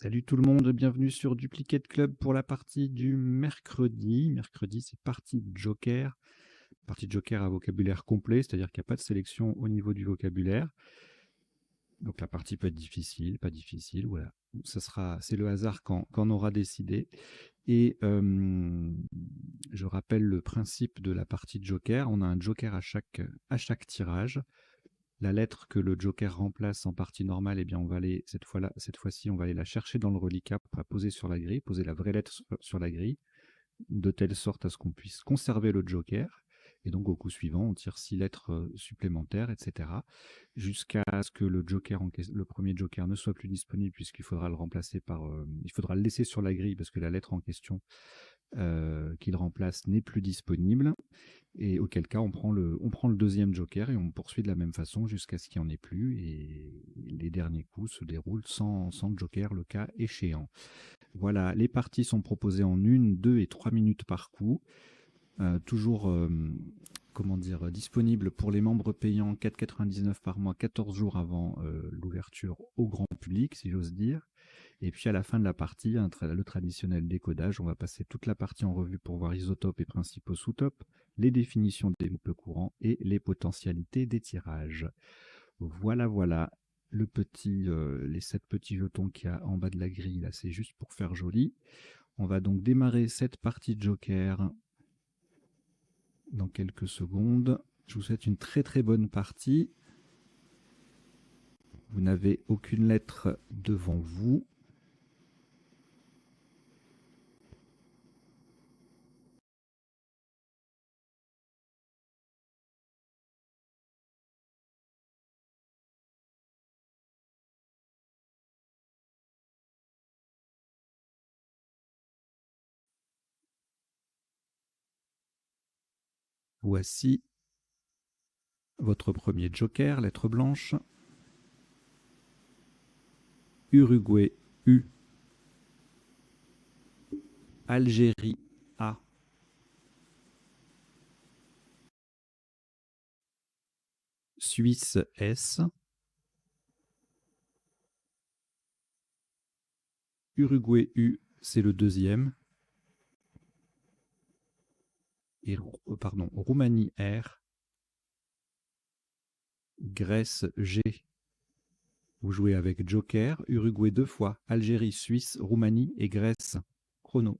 Salut tout le monde, bienvenue sur Duplicate Club pour la partie du mercredi. Mercredi, c'est partie Joker. Partie Joker à vocabulaire complet, c'est-à-dire qu'il n'y a pas de sélection au niveau du vocabulaire. Donc la partie peut être difficile, pas difficile, voilà. C'est le hasard quand on aura décidé. Et je rappelle le principe de la partie Joker. On a un Joker à chaque tirage. La lettre que le Joker remplace en partie normale, eh bien on va aller, cette fois-ci, on va aller la chercher dans le reliquat pour la poser sur la grille, poser la vraie lettre sur la grille, de telle sorte à ce qu'on puisse conserver le Joker. Et donc au coup suivant, on tire 6 lettres supplémentaires, etc. Jusqu'à ce que le premier Joker ne soit plus disponible, puisqu'il faudra le remplacer il faudra le laisser sur la grille parce que la lettre en question qu'il remplace n'est plus disponible. Et auquel cas, on prend le deuxième joker et on poursuit de la même façon jusqu'à ce qu'il n'y en ait plus. Et les derniers coups se déroulent sans joker, le cas échéant. Voilà, les parties sont proposées en 1, 2 et 3 minutes par coup. Toujours disponible pour les membres payants, 4,99 par mois, 14 jours avant l'ouverture au grand public, si j'ose dire. Et puis à la fin de la partie, le traditionnel décodage, on va passer toute la partie en revue pour voir isotopes et principaux sous-topes, les définitions des groupes courants et les potentialités des tirages. Voilà. Les 7 petits jetons qu'il y a en bas de la grille, là, c'est juste pour faire joli. On va donc démarrer cette partie Joker dans quelques secondes. Je vous souhaite une très très bonne partie. Vous n'avez aucune lettre devant vous. Voici votre premier joker, lettre blanche. Uruguay U. Algérie A. Suisse S. Uruguay U, c'est le deuxième. Et Roumanie R. Grèce G. Vous jouez avec Joker, Uruguay 2 fois, Algérie, Suisse, Roumanie et Grèce. Chrono.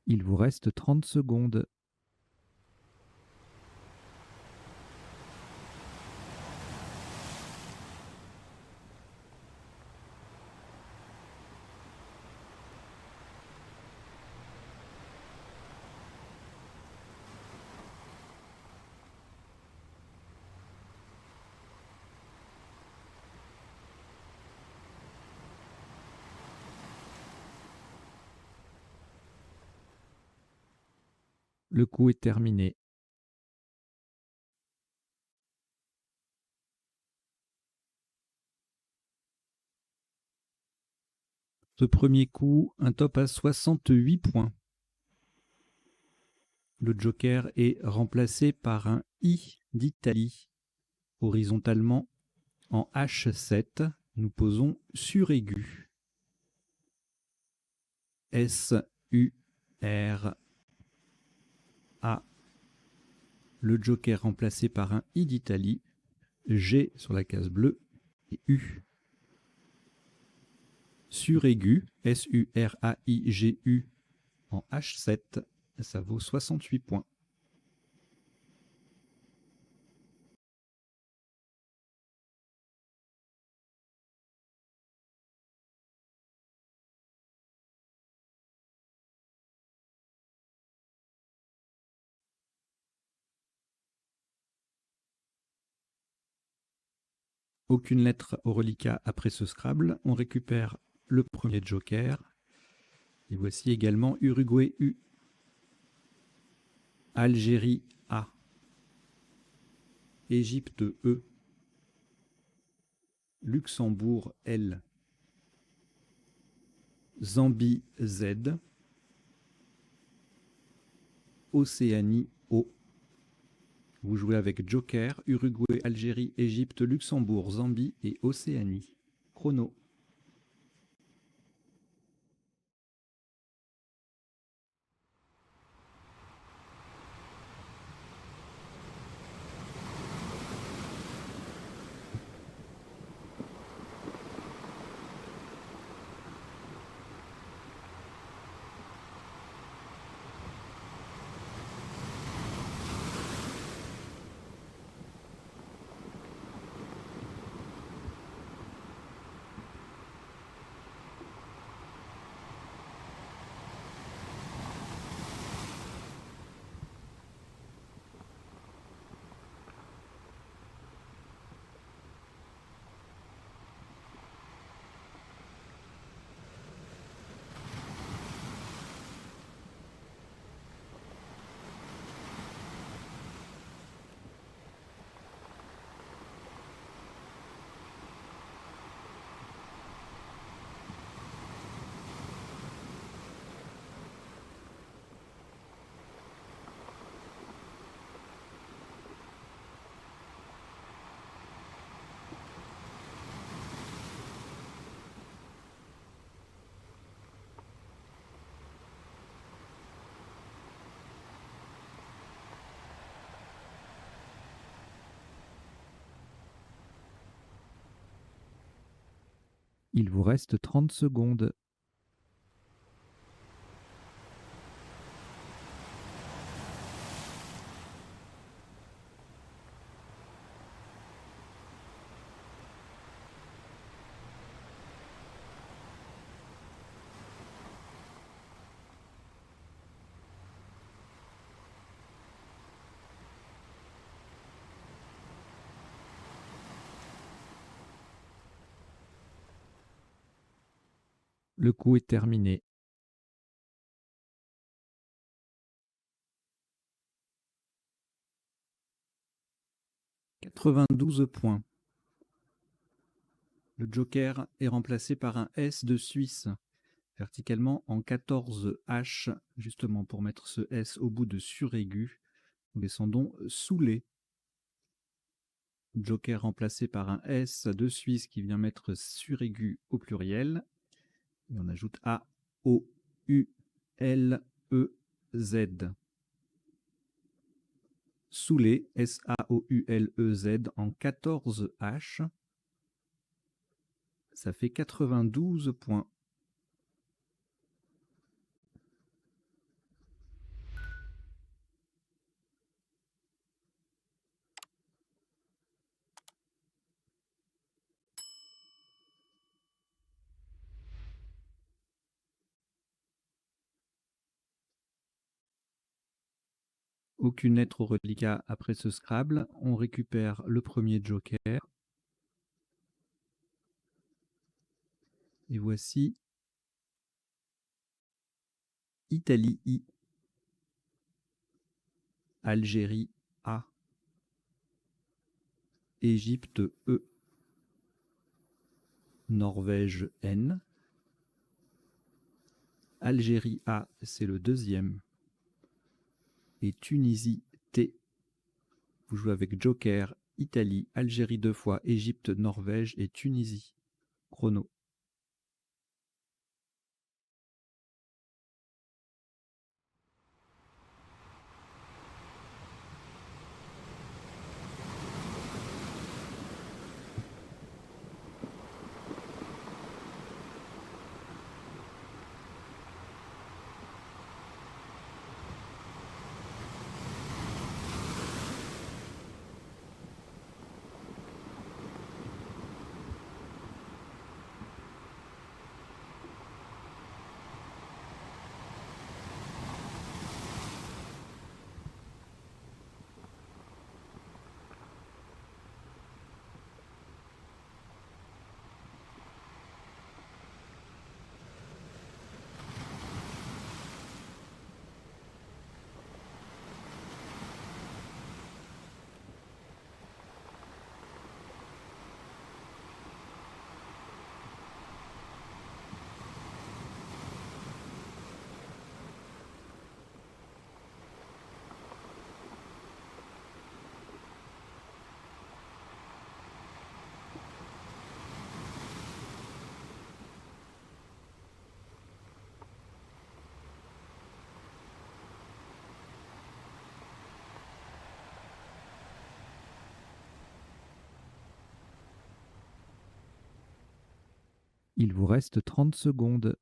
Il vous reste 30 secondes. Le coup est terminé. Ce premier coup, un top à 68 points. Le joker est remplacé par un I d'Italie. Horizontalement, en H7, nous posons suraigu. S-U-R-A. Le joker remplacé par un I d'Italie. G sur la case bleue et U. Suraigu, S-U-R-A-I-G-U en H7, ça vaut 68 points. Aucune lettre au reliquat après ce Scrabble. On récupère le premier joker. Et voici également Uruguay U. Algérie A. Égypte E. Luxembourg L. Zambie Z. Océanie O. Vous jouez avec Joker, Uruguay, Algérie, Égypte, Luxembourg, Zambie et Océanie. Chrono. Il vous reste 30 secondes. Le coup est terminé. « 92 points. Le joker est remplacé par un S de Suisse, verticalement en 14H, justement pour mettre ce S au bout de suraigu. Nous descendons Soulé. Joker remplacé par un S de Suisse qui vient mettre suraigu au pluriel. Et on ajoute A, O, U, L, E, Z. Soulé, S-A-O-U-L-E-Z en 14H. Ça fait 92 points. Aucune lettre au reliquat après ce Scrabble. On récupère le premier joker. Et voici Italie I. Algérie A. Égypte E. Norvège N. Algérie A, c'est le deuxième. Et Tunisie T. Vous jouez avec Joker, Italie, Algérie 2 fois, Égypte, Norvège et Tunisie. Chrono. Il vous reste 30 secondes.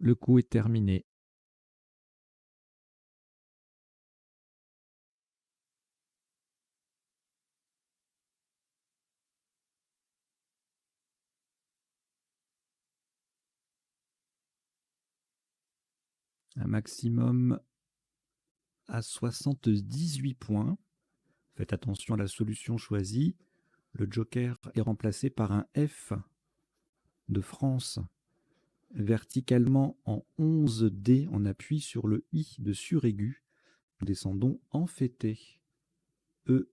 Le coup est terminé. Un maximum à 78 points. Faites attention à la solution choisie. Le joker est remplacé par un F de France. Verticalement en 11D, on appuie sur le I de suraigu. Nous descendons en fêté. E,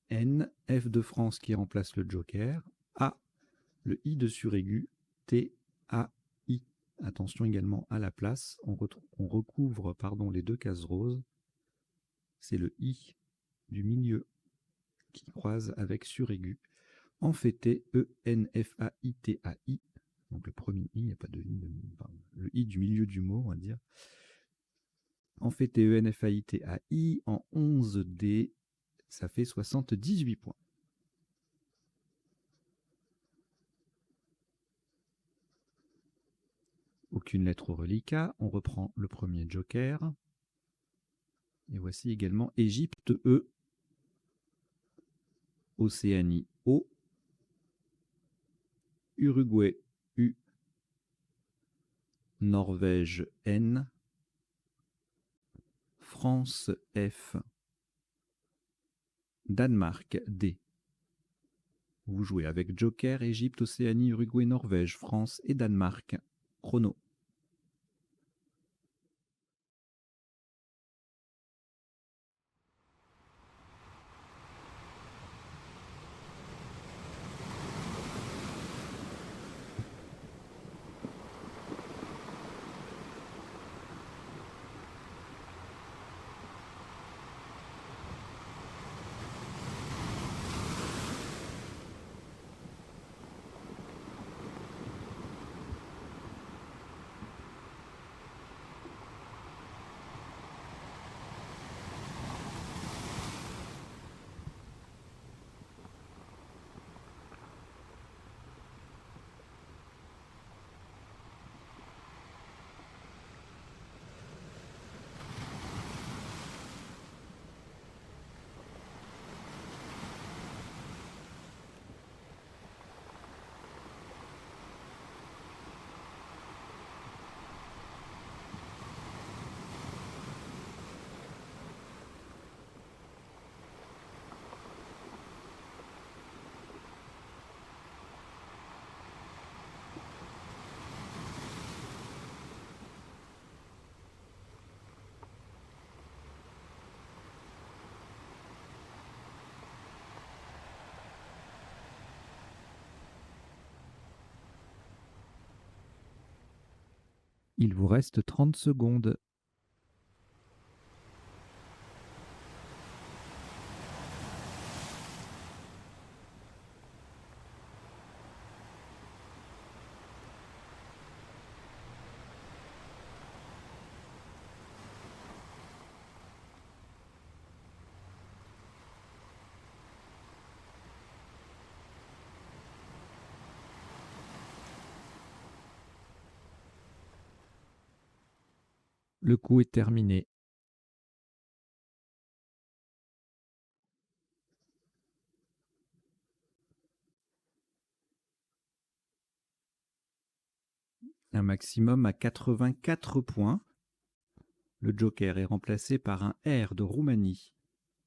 N, F de France qui remplace le joker. A, le I de suraigu. T, A, I. Attention également à la place. On recouvre les deux cases roses. C'est le I du milieu qui croise avec suraigu. En fêté, E, N, F, A, I, T, A, I. Donc le premier I, il n'y a pas de I, le I du milieu du mot, on va dire. En fait, TENFAITAI en 11D, ça fait 78 points. Aucune lettre au reliquat, on reprend le premier joker. Et voici également Égypte E, Océanie O, Uruguay U, Norvège N, France F, Danemark D. Vous jouez avec Joker, Égypte, Océanie, Uruguay, Norvège, France et Danemark. Chrono. Il vous reste 30 secondes. Le coup est terminé. Un maximum à 84 points. Le joker est remplacé par un R de Roumanie,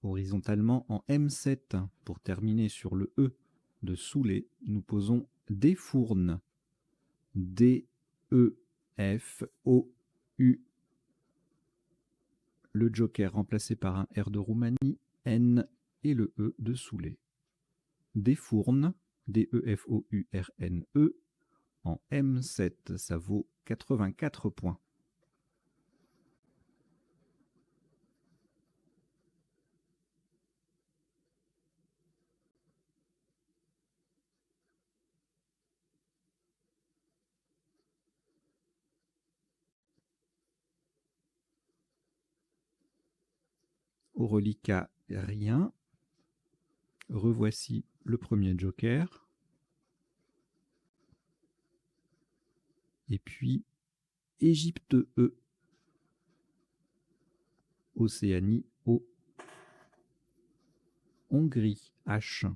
horizontalement en M7. Pour terminer sur le E de Soulé, nous posons Défourne. D-E-F-O-U. Le joker remplacé par un R de Roumanie, N et le E de Soulé. Défourne, D-E-F-O-U-R-N-E, en M7, ça vaut 84 points. Au reliquat, rien. Revoici le premier joker. Et puis, Égypte E. Océanie O. Hongrie H.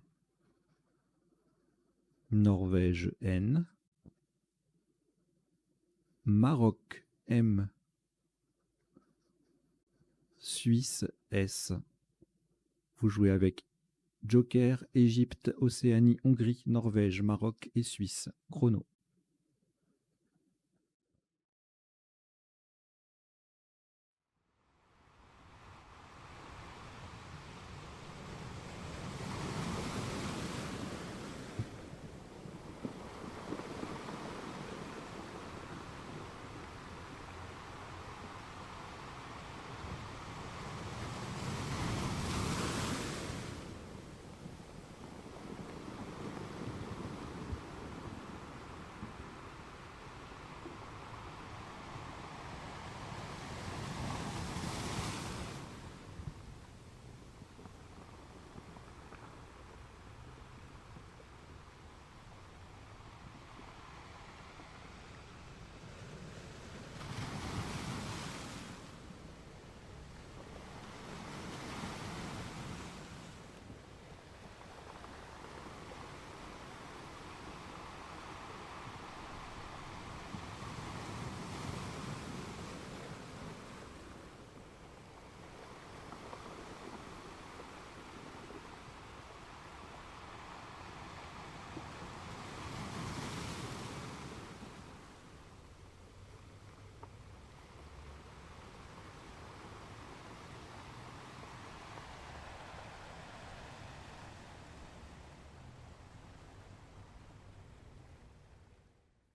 Norvège N. Maroc M. Suisse S. Vous jouez avec joker, Égypte, Océanie, Hongrie, Norvège, Maroc et Suisse. Chrono.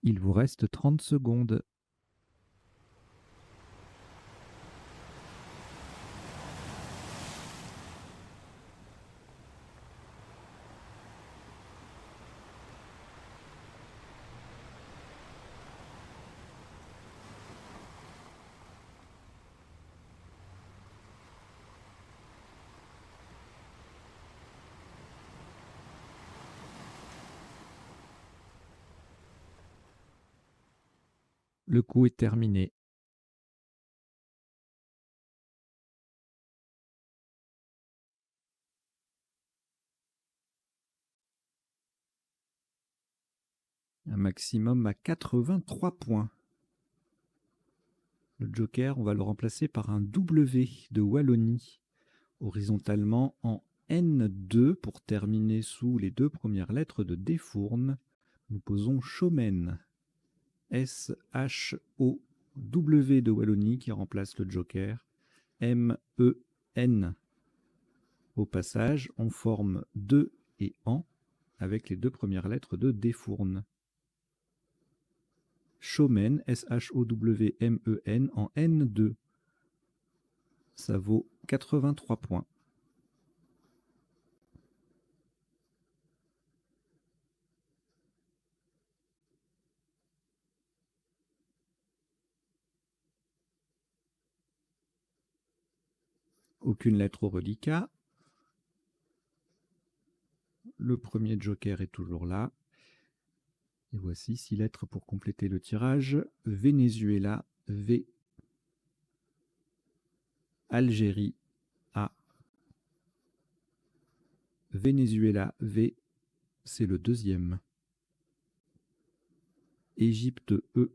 Il vous reste 30 secondes. Le coup est terminé. Un maximum à 83 points. Le joker, on va le remplacer par un W de Wallonie, horizontalement en N2 pour terminer sous les deux premières lettres de Défourne. Nous posons Chaumen. S-H-O-W de Wallonie qui remplace le joker. M-E-N. Au passage, on forme de et en avec les deux premières lettres de Défourne. Showmen, S-H-O-W-M-E-N, en N2. Ça vaut 83 points. Aucune lettre au reliquat. Le premier joker est toujours là. Et voici 6 lettres pour compléter le tirage. Venezuela, V. Algérie, A. Venezuela, V. C'est le deuxième. Égypte, E.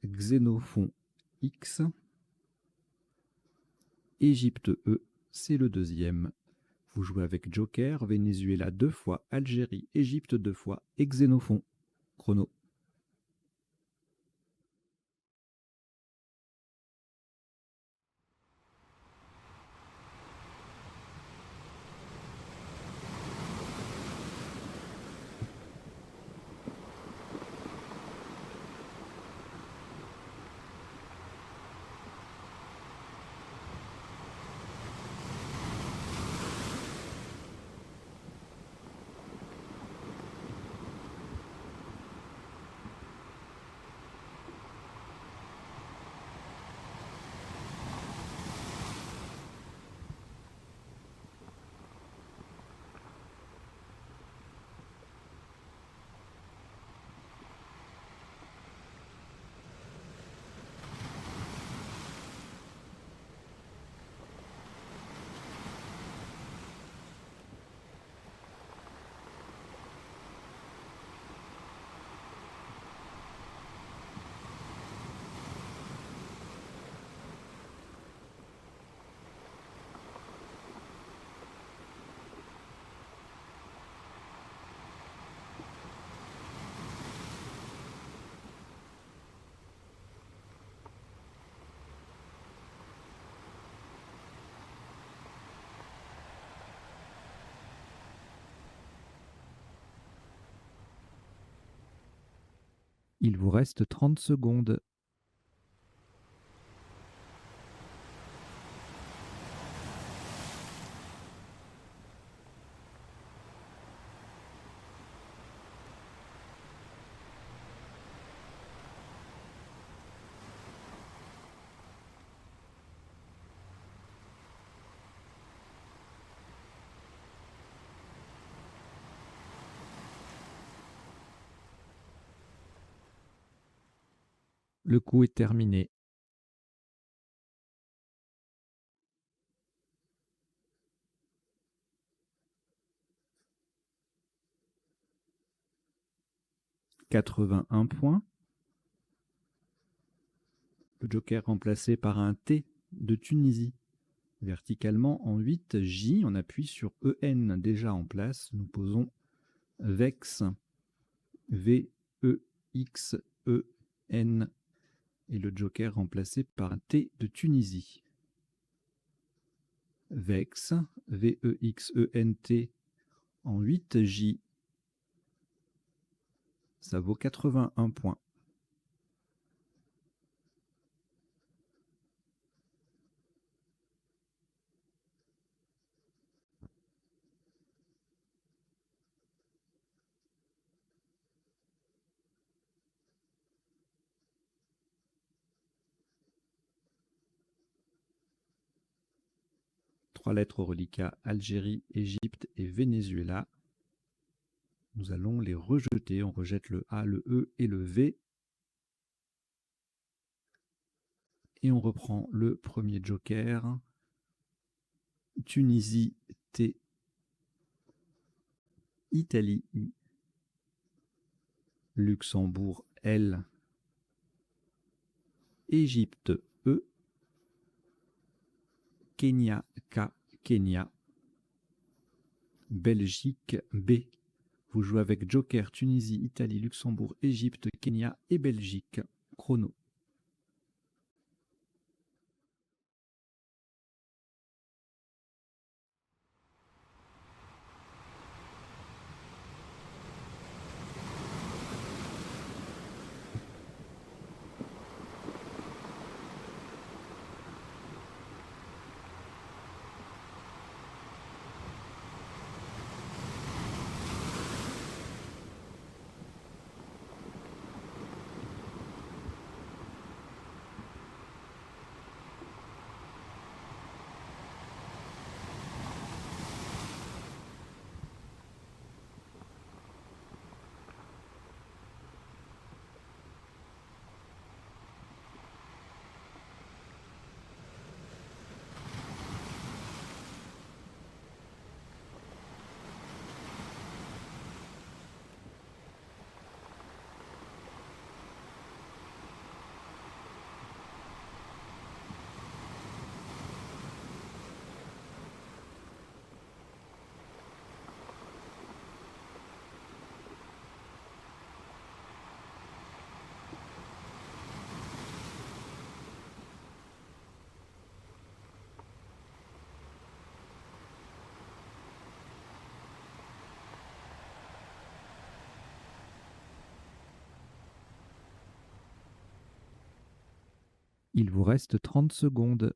Xénophon, X. Égypte, E. C'est le deuxième. Vous jouez avec Joker, Venezuela 2 fois, Algérie, Égypte 2 fois et Xénophon. Chrono. Il vous reste 30 secondes. Le coup est terminé. « 81 points. Le joker remplacé par un T de Tunisie. Verticalement en 8, J, on appuie sur EN déjà en place. Nous posons VEX, V-E-X-E-N, et le joker remplacé par un T de Tunisie. VEX, V-E-X-E-N-T, en 8, J. Ça vaut 81 points. Trois lettres au reliquat, Algérie, Égypte et Venezuela. Nous allons les rejeter. On rejette le A, le E et le V. Et on reprend le premier joker. Tunisie, T. Italie, I. Luxembourg, L. Égypte, E. Kenya, K. Kenya. Belgique, B. Vous jouez avec Joker, Tunisie, Italie, Luxembourg, Égypte, Kenya et Belgique. Chrono. Il vous reste 30 secondes.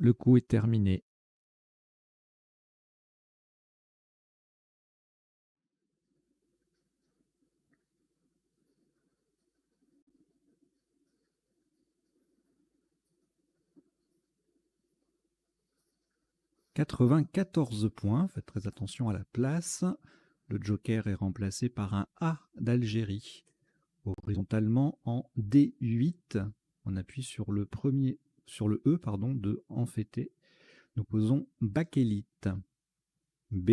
Le coup est terminé. « 94 points, faites très attention à la place. Le joker est remplacé par un A d'Algérie. Horizontalement en D8, on appuie sur le E de Enfêté. Nous posons bakélite. B,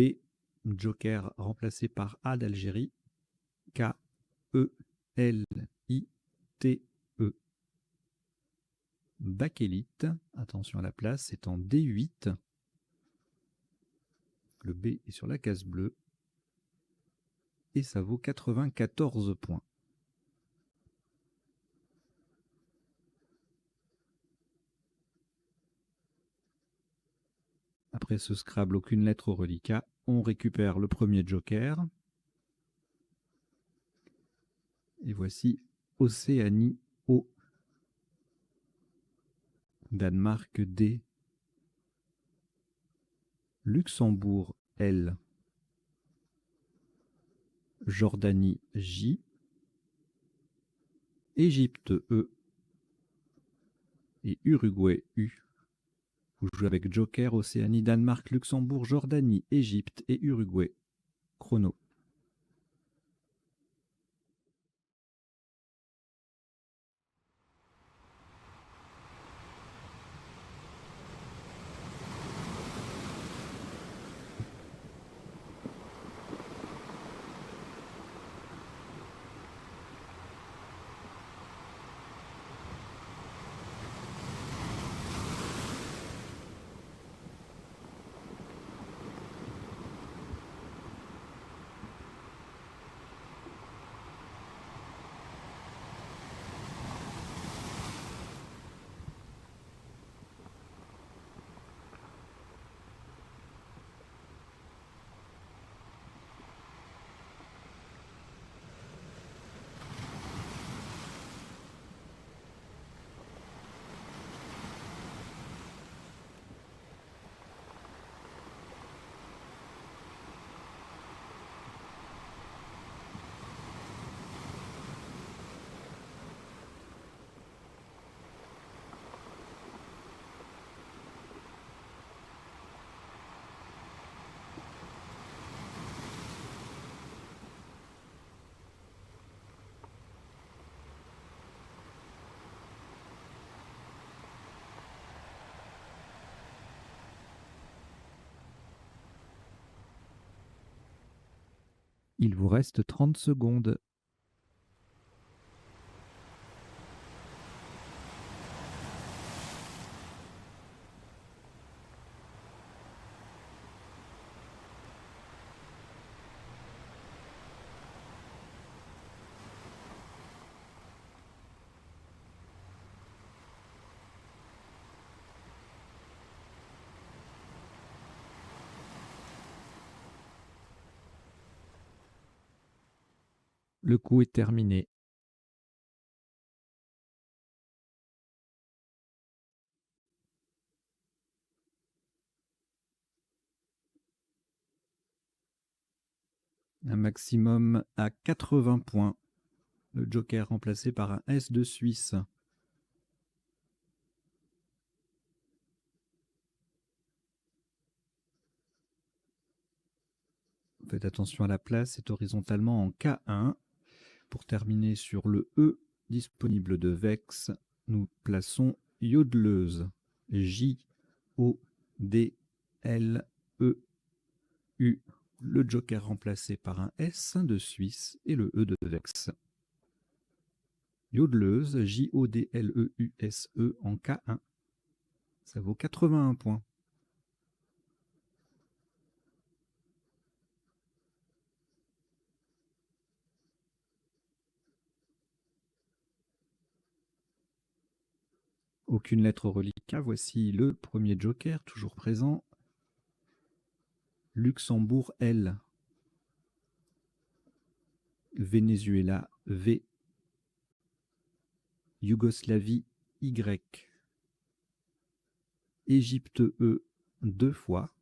joker remplacé par A d'Algérie. K, E, L, I, T, E. Bakélite, attention à la place, c'est en D8. Le B est sur la case bleue. Et ça vaut 94 points. Après ce Scrabble, aucune lettre au reliquat. On récupère le premier joker. Et voici Océanie O. Danemark D. Luxembourg L. Jordanie J. Égypte E. Et Uruguay U. Vous jouez avec joker, Océanie, Danemark, Luxembourg, Jordanie, Égypte et Uruguay. Chrono. Il vous reste 30 secondes. Le coup est terminé. Un maximum à 80 points. Le joker remplacé par un S de Suisse. Faites attention à la place, c'est horizontalement en K1. Pour terminer sur le E disponible de Vex, nous plaçons Yodleuse. J-O-D-L-E-U. Le joker remplacé par un S de Suisse et le E de Vex. Yodleuse, J-O-D-L-E-U-S-E en K1. Ça vaut 81 points. Aucune lettre reliquat. Voici le premier joker, toujours présent. Luxembourg, L. Venezuela, V. Yougoslavie, Y. Égypte, E, 2 fois.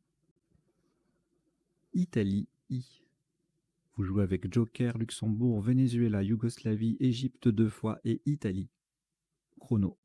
Italie, I. Vous jouez avec joker, Luxembourg, Venezuela, Yougoslavie, Égypte 2 fois et Italie. Chrono.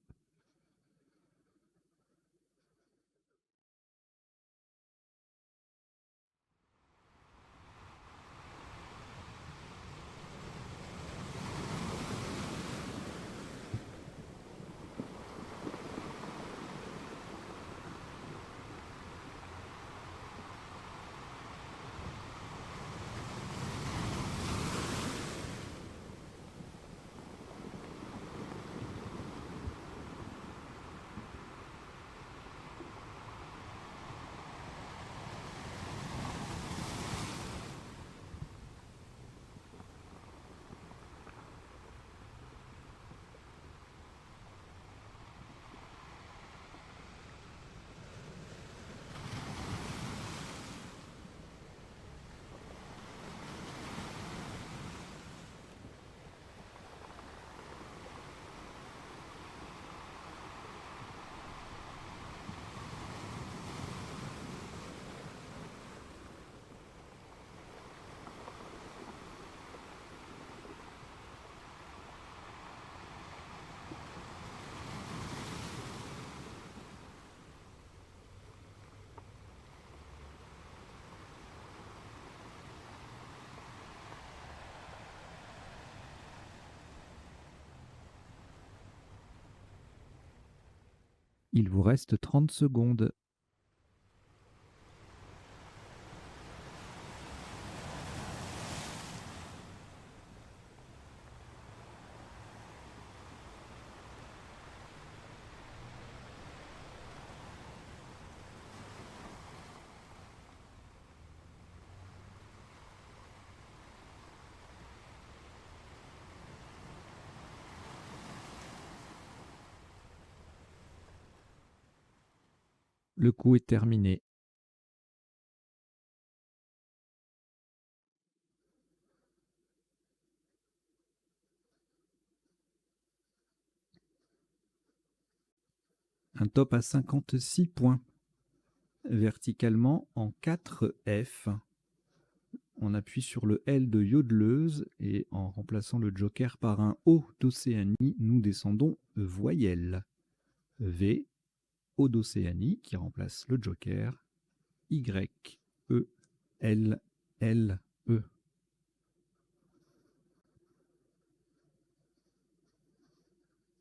Il vous reste 30 secondes. Le coup est terminé. Un top à 56 points. Verticalement en 4 F. On appuie sur le L de yodeleuse et en remplaçant le joker par un O d'Océanie, nous descendons voyelle. V, O d'Océanie qui remplace le joker. Y, E, L, L, E.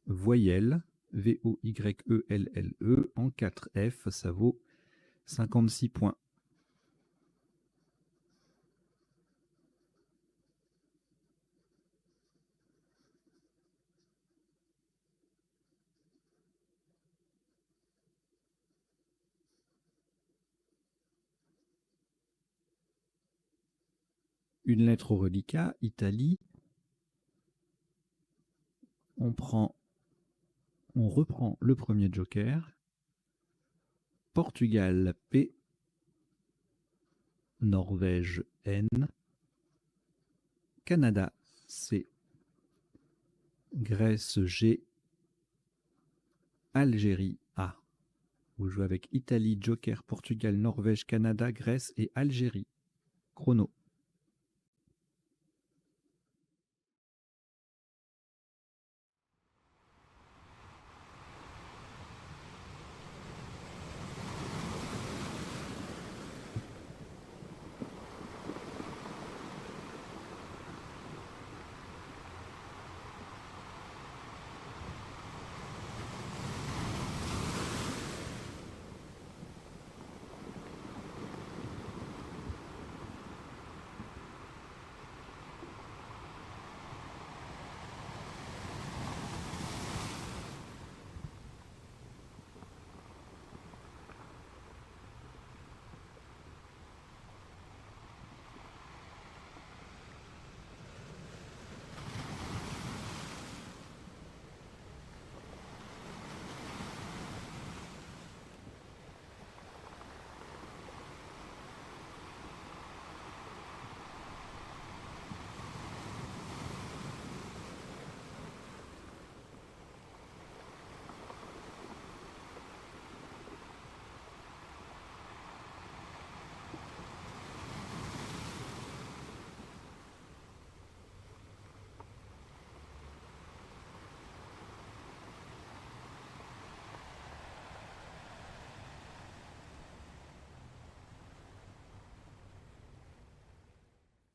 Voyelle, V-O-Y-E-L-L-E, en 4 F, ça vaut 56 points. Une lettre au reliquat, Italie. On reprend le premier joker. Portugal, P. Norvège, N. Canada, C. Grèce, G. Algérie, A. Vous jouez avec Italie, joker, Portugal, Norvège, Canada, Grèce et Algérie. Chrono.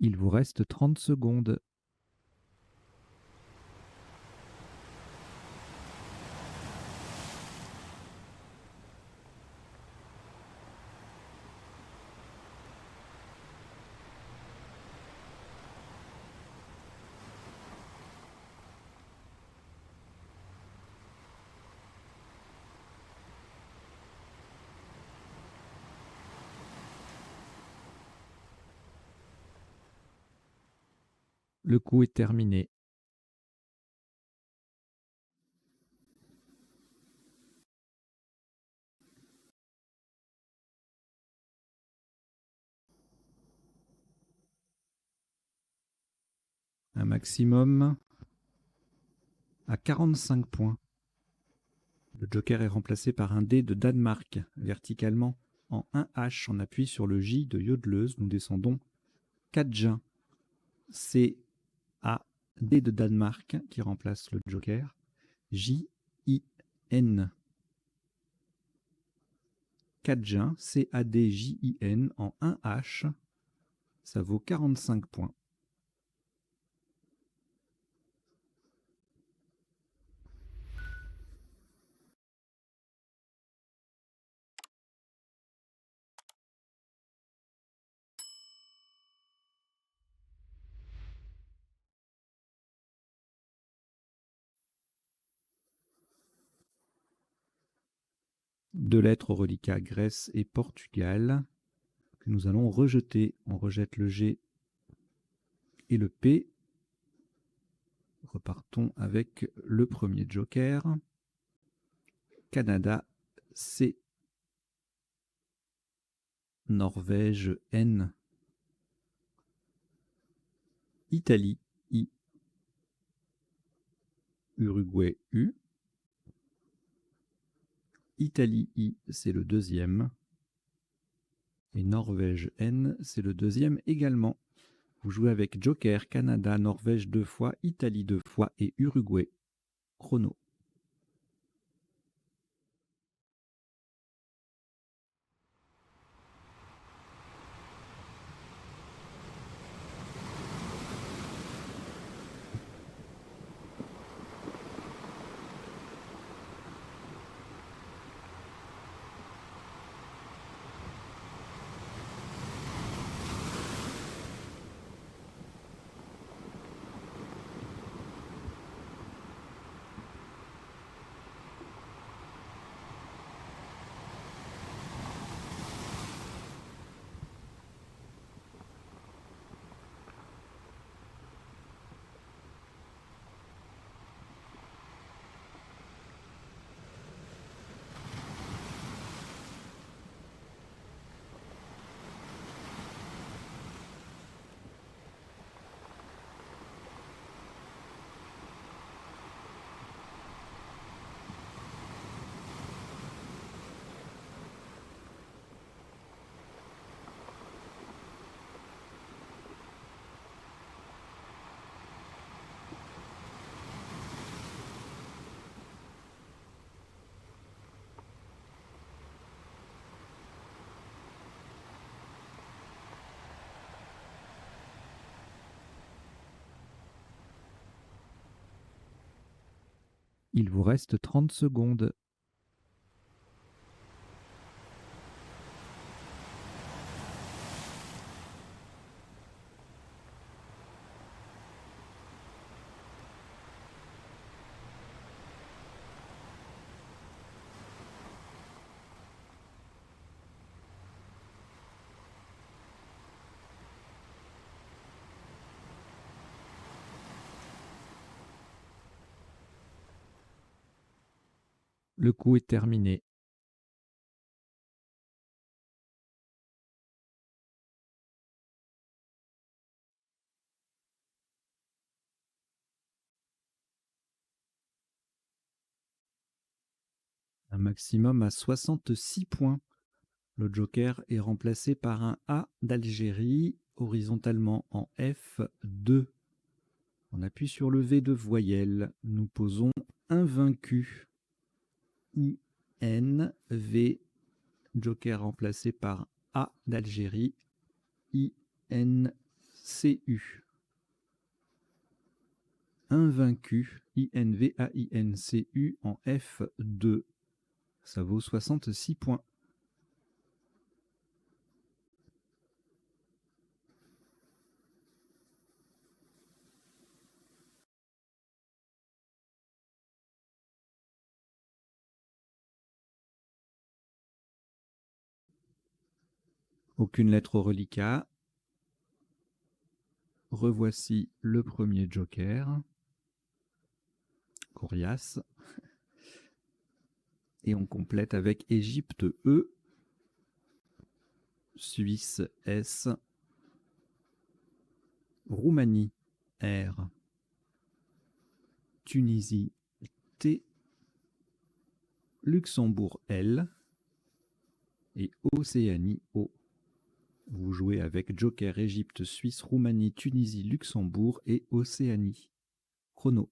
Il vous reste 30 secondes. Le coup est terminé. Un maximum à 45 points. Le joker est remplacé par un dé de Danemark, verticalement en 1H. On appuie sur le J de Yodleuse. Nous descendons 4 J. C, A, D de Danemark qui remplace le joker. J, I, N. 4 J, C, A, D, J, I, N en 1H. Ça vaut 45 points. Deux lettres au reliquat Grèce et Portugal que nous allons rejeter. On rejette le G et le P. Repartons avec le premier joker. Canada, C. Norvège, N. Italie, I. Uruguay, U. Italie, I, c'est le deuxième. Et Norvège, N, c'est le deuxième également. Vous jouez avec Joker, Canada, Norvège 2 fois, Italie 2 fois et Uruguay. Chrono. Il vous reste 30 secondes. Le coup est terminé. Un maximum à 66 points. Le joker est remplacé par un A d'Algérie, horizontalement en F2. On appuie sur le V de voyelle. Nous posons invaincu. I-N-V. Joker remplacé par A d'Algérie. I-N CU. Invaincu, INVAINCU en F2. Ça vaut 66 points. Aucune lettre au reliquat. Revoici le premier joker. Coriace. Et on complète avec Égypte E, Suisse S, Roumanie R, Tunisie T, Luxembourg L et Océanie O. Vous jouez avec Joker, Égypte, Suisse, Roumanie, Tunisie, Luxembourg et Océanie. Chrono.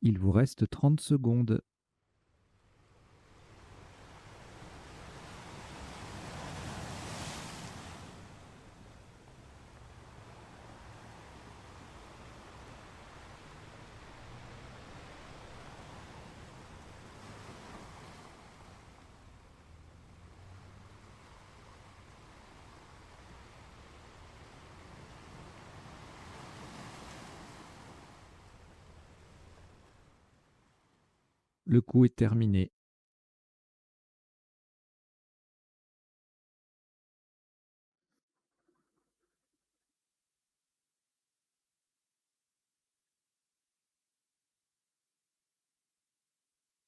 Il vous reste 30 secondes. Le coup est terminé.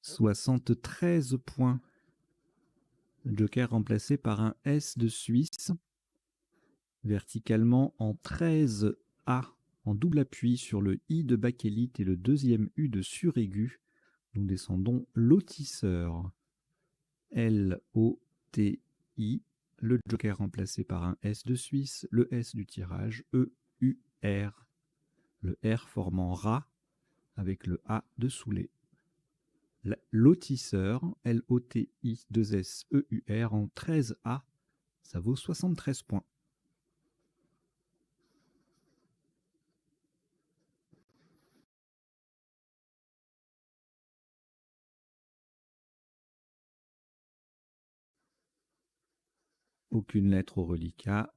« 73 points. Le joker remplacé par un S de Suisse. Verticalement en 13 A, en double appui sur le I de bakélite et le deuxième U de suraigu. Nous descendons lotisseur. L-O-T-I. Le joker remplacé par un S de Suisse, le S du tirage, E-U-R. Le R formant Rat avec le A de Soulet. Lotisseur, L-O-T-I, 2-S, E-U-R en 13A, ça vaut 73 points. Aucune lettre au reliquat.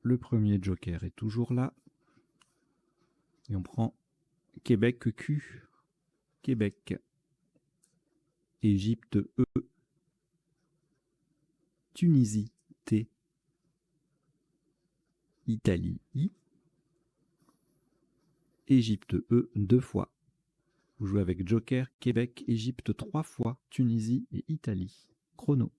Le premier joker est toujours là. Et on prend Québec Q, Québec, Égypte E, Tunisie T, Italie I, Égypte E 2 fois. Vous jouez avec Joker, Québec, Égypte 3 fois, Tunisie et Italie. Chrono.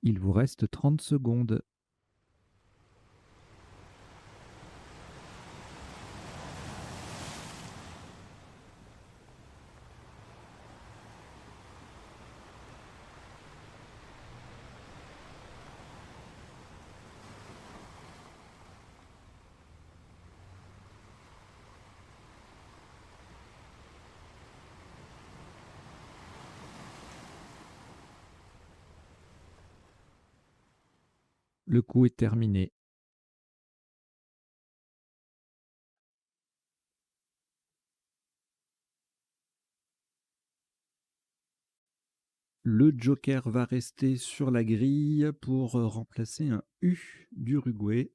Il vous reste 30 secondes. Le coup est terminé. Le joker va rester sur la grille pour remplacer un U d'Uruguay,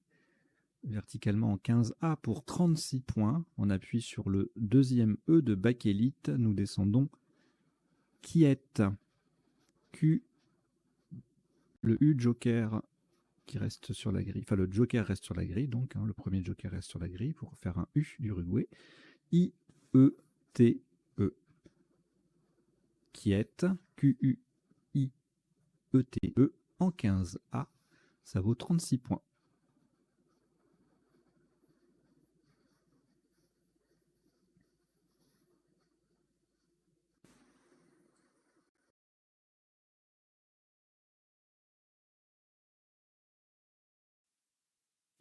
verticalement en 15A pour 36 points. On appuie sur le deuxième E de Bakélite. Nous descendons Quiette. Q. Le U joker qui reste sur la grille. Enfin, le joker reste sur la grille, donc le premier joker reste sur la grille pour faire un U d'Uruguay. I, E, T, E. Quiette. Q, U, I, E, T, E en 15A. Ça vaut 36 points.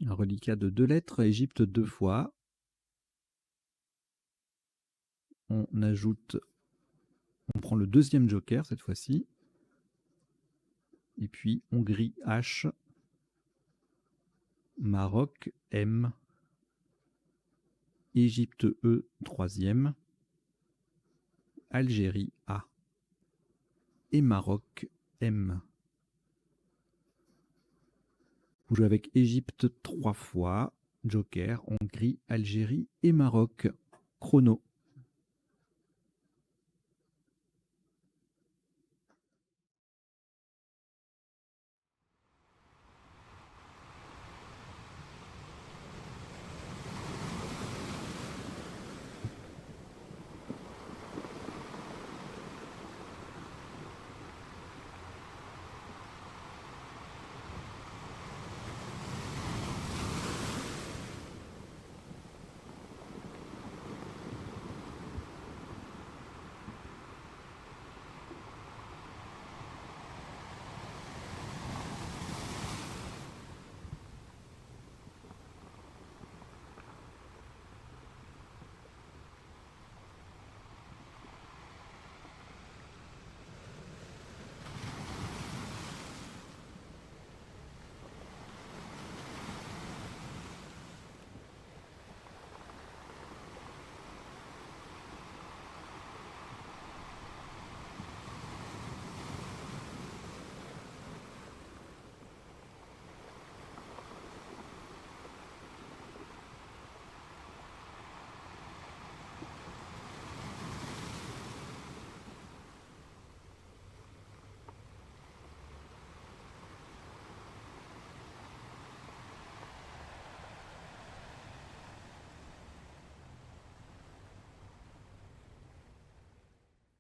Un reliquat de 2 lettres, Égypte 2 fois. On ajoute, on prend le deuxième joker cette fois-ci. Et puis Hongrie H, Maroc M, Égypte E troisième, Algérie A et Maroc M. Vous jouez avec Égypte 3 fois, joker, Hongrie, Algérie et Maroc. Chrono.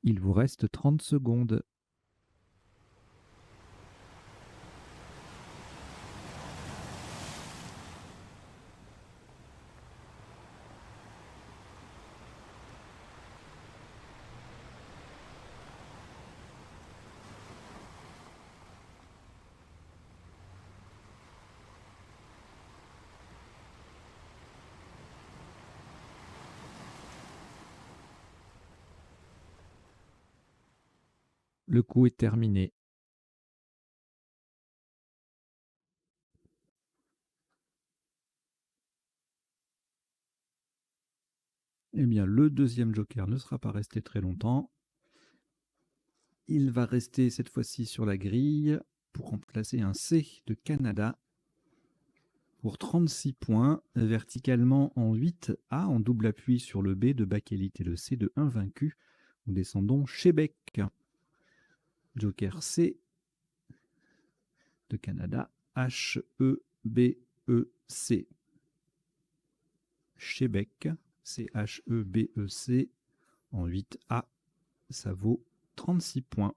Il vous reste 30 secondes. Le coup est terminé. Eh bien, le deuxième joker ne sera pas resté très longtemps. Il va rester cette fois-ci sur la grille pour remplacer un C de Canada pour 36 points, verticalement en 8A, en double appui sur le B de Bakélite et le C de Invaincu. Nous descendons Québec. Joker C de Canada, H, E, B, E, C. Québec, C-H-E-B-E-C, en 8A, ça vaut 36 points.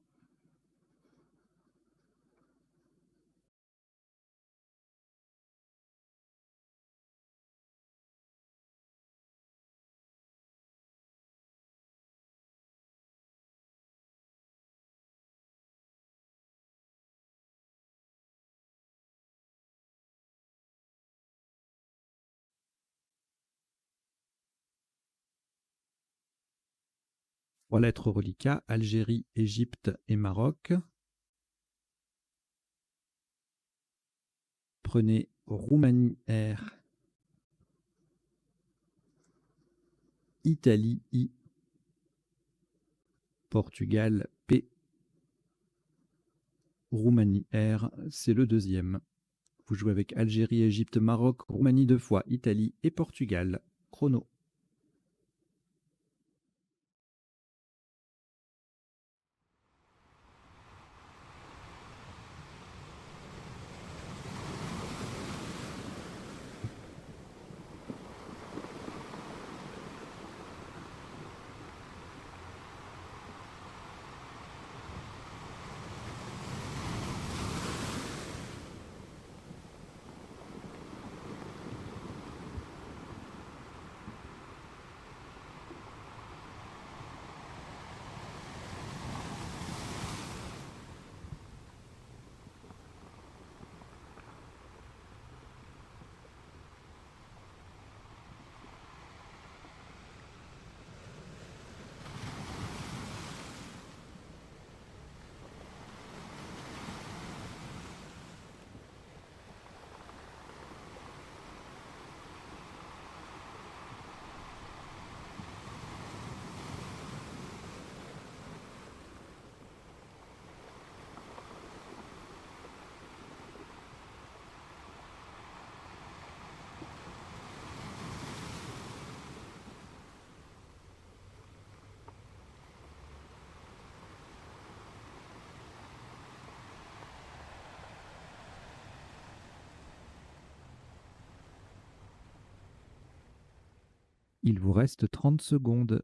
3 lettres au reliquat, Algérie, Égypte et Maroc. Prenez Roumanie R, Italie I, Portugal P, Roumanie R, c'est le deuxième. Vous jouez avec Algérie, Égypte, Maroc, Roumanie 2 fois, Italie et Portugal. Chrono. Il vous reste 30 secondes.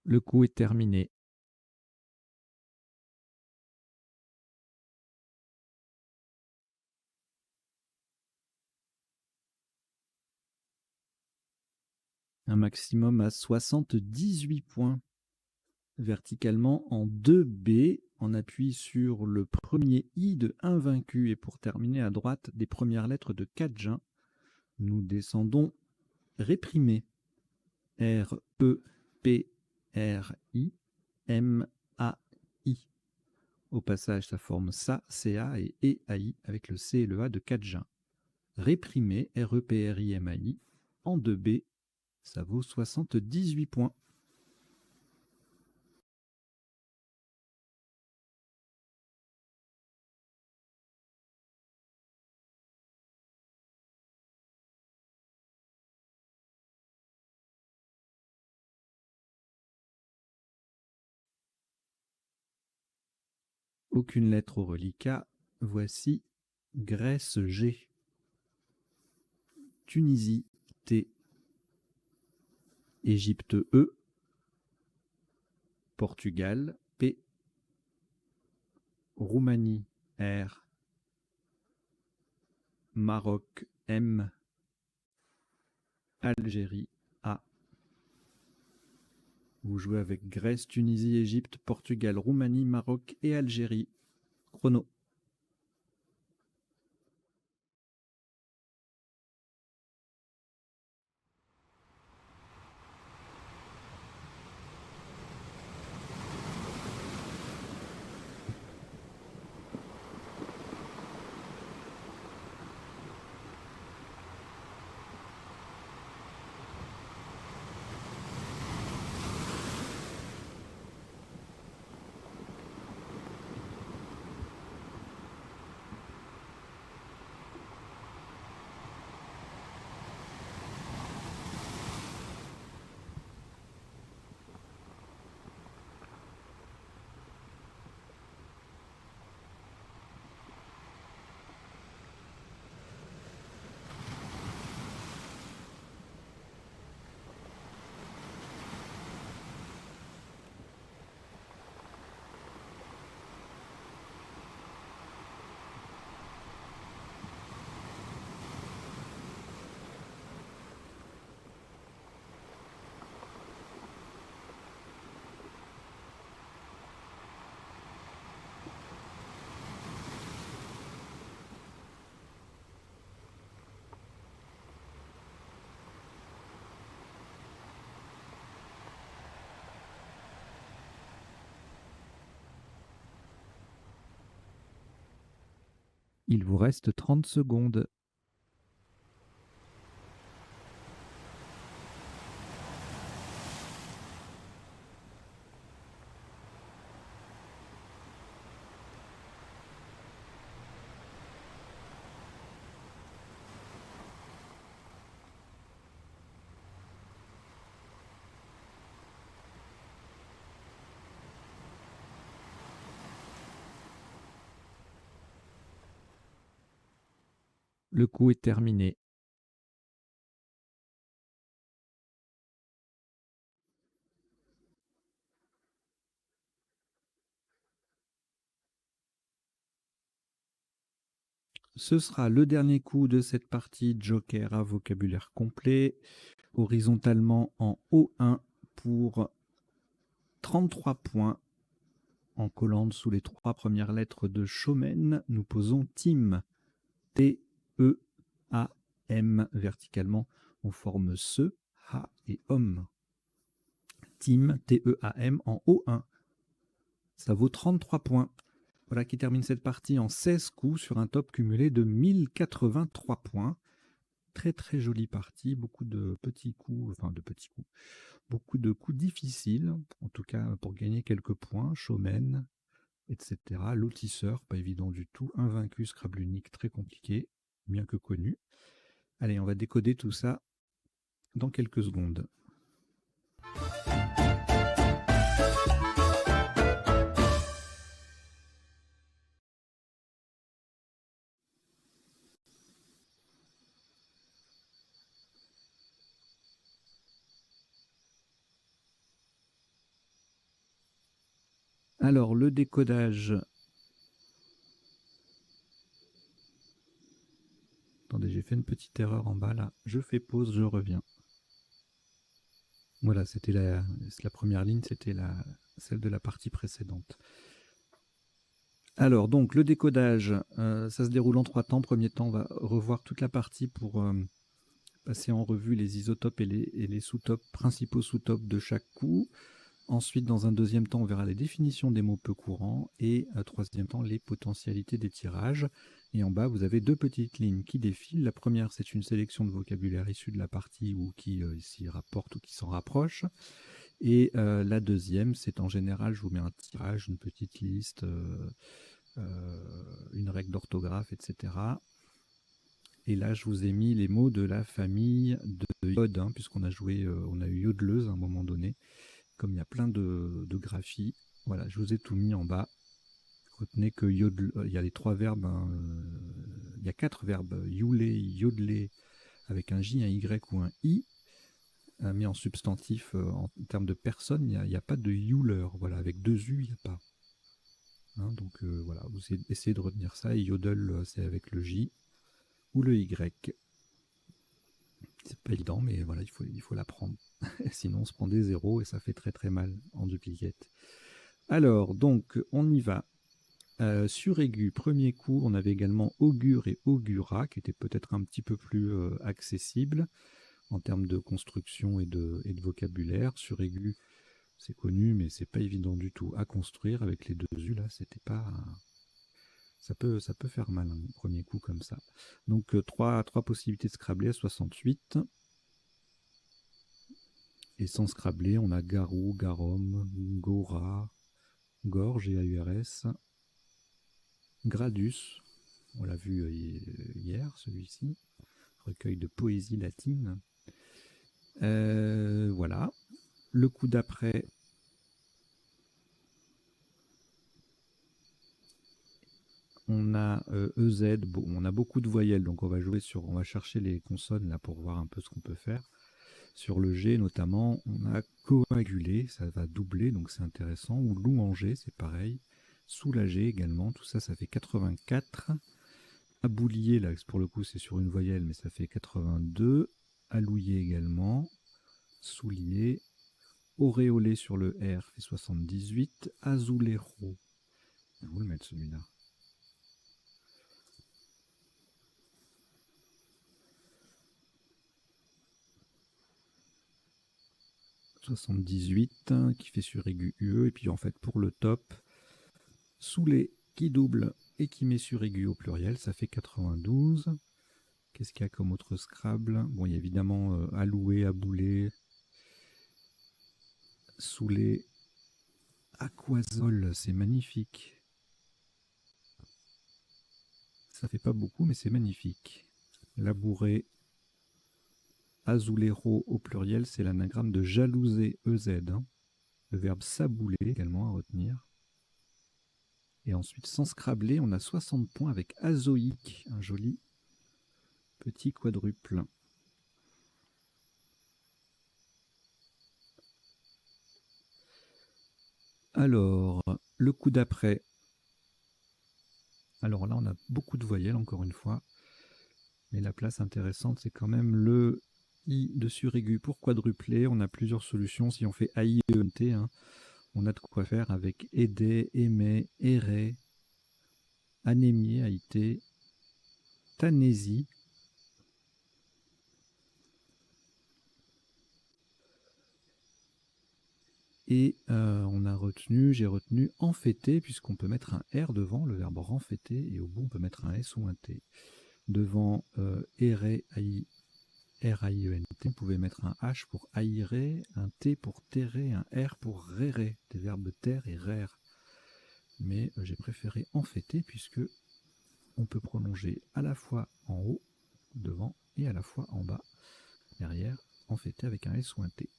Le coup est terminé. Un maximum à 78 points. Verticalement en 2B, on appuie sur le premier I de invaincu et pour terminer à droite des premières lettres de Cadjean, nous descendons réprimé. R, E, P, R, I, M, A, I. Au passage, ça forme SA, CA et EAI avec le C et le A de Cadjean. Réprimé, R, E, P, R, I, M, A, I, en 2B, ça vaut 78 points. Aucune lettre au reliquat. Voici Grèce G, Tunisie T, Égypte E, Portugal P, Roumanie R, Maroc M, Algérie A. Vous jouez avec Grèce, Tunisie, Égypte, Portugal, Roumanie, Maroc et Algérie. Chrono. Il vous reste 30 secondes. Le coup est terminé. Ce sera le dernier coup de cette partie Joker à vocabulaire complet, horizontalement en O1 pour 33 points. En collant sous les 3 premières lettres de Shomen, nous posons Team. T-E-A-M verticalement. On forme ce, ha et homme. Team, T-E-A-M en O1. Ça vaut 33 points. Voilà qui termine cette partie en 16 coups sur un top cumulé de 1083 points. Très très jolie partie, beaucoup de petits coups, beaucoup de coups difficiles, en tout cas pour gagner quelques points, showman, etc. Lotisseur, pas évident du tout, invaincu, Scrabble unique, très compliqué, bien que connu. Allez, on va décoder tout ça dans quelques secondes. Alors, le décodage. Attendez, j'ai fait une petite erreur en bas là. Je fais pause, je reviens. Voilà, c'était la première ligne, c'était celle de la partie précédente. Alors, donc, le décodage, ça se déroule en 3 temps. Premier temps, on va revoir toute la partie pour passer en revue les isotopes et les sous-topes, principaux sous-topes de chaque coup. Ensuite, dans un deuxième temps, on verra les définitions des mots peu courants. Et troisième temps, les potentialités des tirages. Et en bas, vous avez 2 petites lignes qui défilent. La première, c'est une sélection de vocabulaire issu de la partie ou qui s'y rapporte ou qui s'en rapproche. Et la deuxième, c'est en général, je vous mets un tirage, une petite liste, une règle d'orthographe, etc. Et là, je vous ai mis les mots de la famille de Yod, hein, puisqu'on a joué, on a eu Yodeleuse à un moment donné. Comme il y a plein de graphies, voilà, je vous ai tout mis en bas. Retenez que il y a les 3 verbes, hein, il y a 4 verbes, youler, yodeler, avec un J, un Y ou un I. Mais en substantif, en termes de personne, il n'y a pas de youler. Voilà, avec 2 U, il n'y a pas. Hein, donc voilà, vous essayez de retenir ça. Et yodel, c'est avec le J ou le Y. C'est pas évident, mais voilà, il faut l'apprendre. Sinon, on se prend des zéros et ça fait très très mal en duplicate. Alors, donc, on y va. Sur aigu, premier coup, on avait également augure et augura, qui étaient peut-être un petit peu plus accessibles en termes de construction et de vocabulaire. Sur aigu, c'est connu, mais c'est pas évident du tout à construire avec les 2 U là. C'était pas, ça peut faire mal un premier coup comme ça. Donc 3 possibilités de scrabler à 68. Et sans scrabler, on a garou, garum, gora, gorge et AURS, gradus. On l'a vu hier, celui-ci. Recueil de poésie latine. Voilà. Le coup d'après, on a EZ. Bon, on a beaucoup de voyelles, donc on va chercher les consonnes là pour voir un peu ce qu'on peut faire. Sur le G notamment, on a coagulé, ça va doubler, donc c'est intéressant. Ou louanger, c'est pareil. Soulager également, tout ça, ça fait 84. Aboulier, là, pour le coup, c'est sur une voyelle, mais ça fait 82. Alouiller également. Soulier. Auréolé sur le R fait 78. Azulero. Je vais vous le mettre celui-là. « 78 qui fait sur aigu UE. Et puis en fait, pour le top, Soulé qui double et qui met sur aigu au pluriel, ça fait 92. Qu'est-ce qu'il y a comme autre Scrabble? Bon, il y a évidemment alloué, aboulé, soulé, aquasol, c'est magnifique. Ça fait pas beaucoup, mais c'est magnifique. Labouré, azulero au pluriel, c'est l'anagramme de jalouser, EZ. Hein. Le verbe sabouler également à retenir. Et ensuite, sans scrabler, on a 60 points avec azoïque, un joli petit quadruple. Alors, le coup d'après. Alors là, on a beaucoup de voyelles, encore une fois. Mais la place intéressante, c'est quand même le I de suraigu pour quadrupler. On a plusieurs solutions. Si on fait AIENT, hein, on a de quoi faire avec aider, aimer, errer, anémie, AIT, tanésie. Et j'ai retenu enfêter, puisqu'on peut mettre un R devant, le verbe renfêter, et au bout on peut mettre un S ou un T. Devant errer, R-A-I-E-N-T, on pouvait mettre un H pour haïrer, un T pour terrer, un R pour rérer, des verbes taire et rère. Mais j'ai préféré enfêter, puisque on peut prolonger à la fois en haut, devant, et à la fois en bas, derrière, enfêter avec un S ou un T.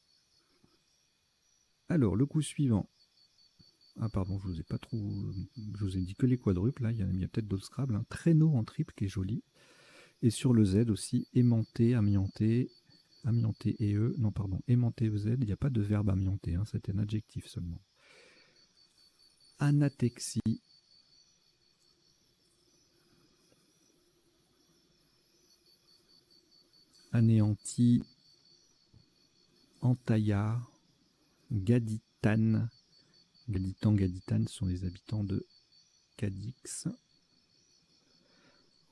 Alors, le coup suivant. Ah pardon, je vous ai dit que les quadruples, là, il y a peut-être d'autres Scrabble. Hein. Traîneau en triple qui est joli. Et sur le Z aussi, aimanté, amianté, amianté et E. Non, pardon, aimanté EZ, il n'y a pas de verbe amianté, hein, c'est un adjectif seulement. Anatexie. Anéanti, entaillard, gaditane. Gaditan, gaditane sont les habitants de Cadix,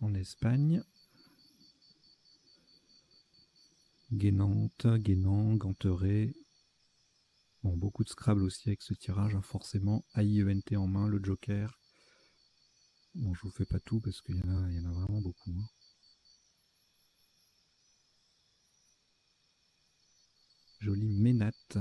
en Espagne. Guénante, Guénan, Ganteré. Bon, beaucoup de Scrabble aussi avec ce tirage, hein, forcément. AIENT en main, le Joker. Bon, je vous fais pas tout parce qu'il y en a vraiment beaucoup. Hein. Jolie Ménate.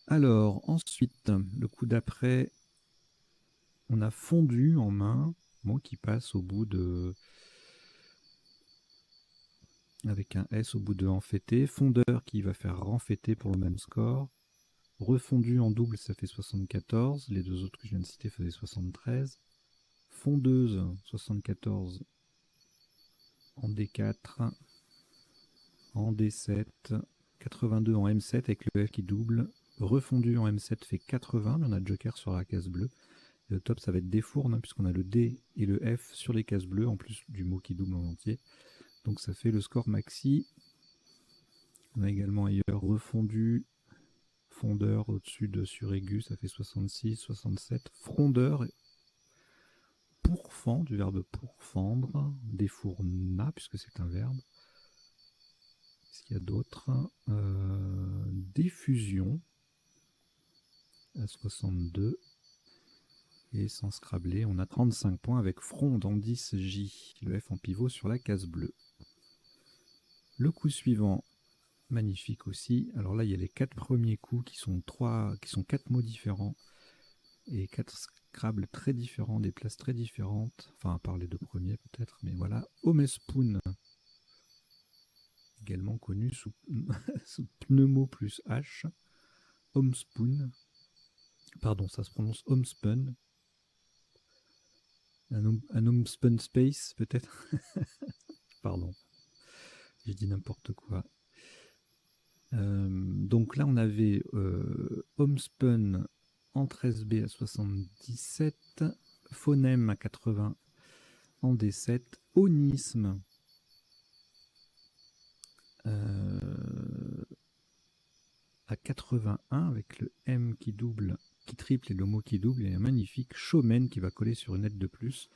Alors, ensuite, le coup d'après, on a fondu en main, bon, qui passe au bout de... avec un S au bout de enfêté. Fondeur qui va faire renfêter pour le même score. Refondu en double, ça fait 74. Les deux autres que je viens de citer faisaient 73. Fondeuse, 74 en D4, en D7, 82 en M7 avec le F qui double. Refondu en M7 fait 80, mais on a Joker sur la case bleue. Et le top, ça va être défourne, hein, puisqu'on a le D et le F sur les cases bleues, en plus du mot qui double en entier. Donc ça fait le score maxi. On a également ailleurs refondu, fondeur au-dessus de suraigu, ça fait 66, 67. Frondeur, pourfend, du verbe pourfendre, défourna, puisque c'est un verbe. Est-ce qu'il y a d'autres? Diffusion, à 62. Et sans scrabler, on a 35 points avec fronde en 10J, le F en pivot sur la case bleue. Le coup suivant, magnifique aussi. Alors là, il y a les 4 premiers coups qui sont 4 mots différents et 4 Scrabble très différents, des places très différentes. Enfin, à part les 2 premiers peut-être, mais voilà. Homespoon, également connu sous, sous pneumo plus H. Homespoon. Pardon, ça se prononce homespun. Un homespun space, peut-être. Pardon. J'ai dit n'importe quoi. Donc là, on avait homespun en 13B à 77, phonème à 80 en D7, onisme à 81 avec le M qui double, qui triple et le mot qui double, et un magnifique showman qui va coller sur une lettre de plus.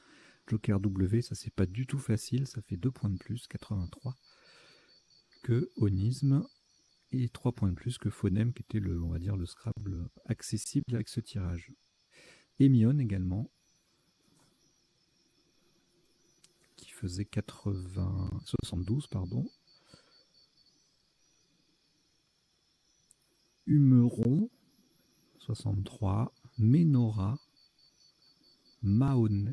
Joker W, ça c'est pas du tout facile, ça fait 2 points de plus, 83, que onisme. et 3 points de plus que Phonème, qui était on va dire, le Scrabble accessible avec ce tirage. Emion également, qui faisait 72, pardon. Humeron, 63. Ménora, Mahone,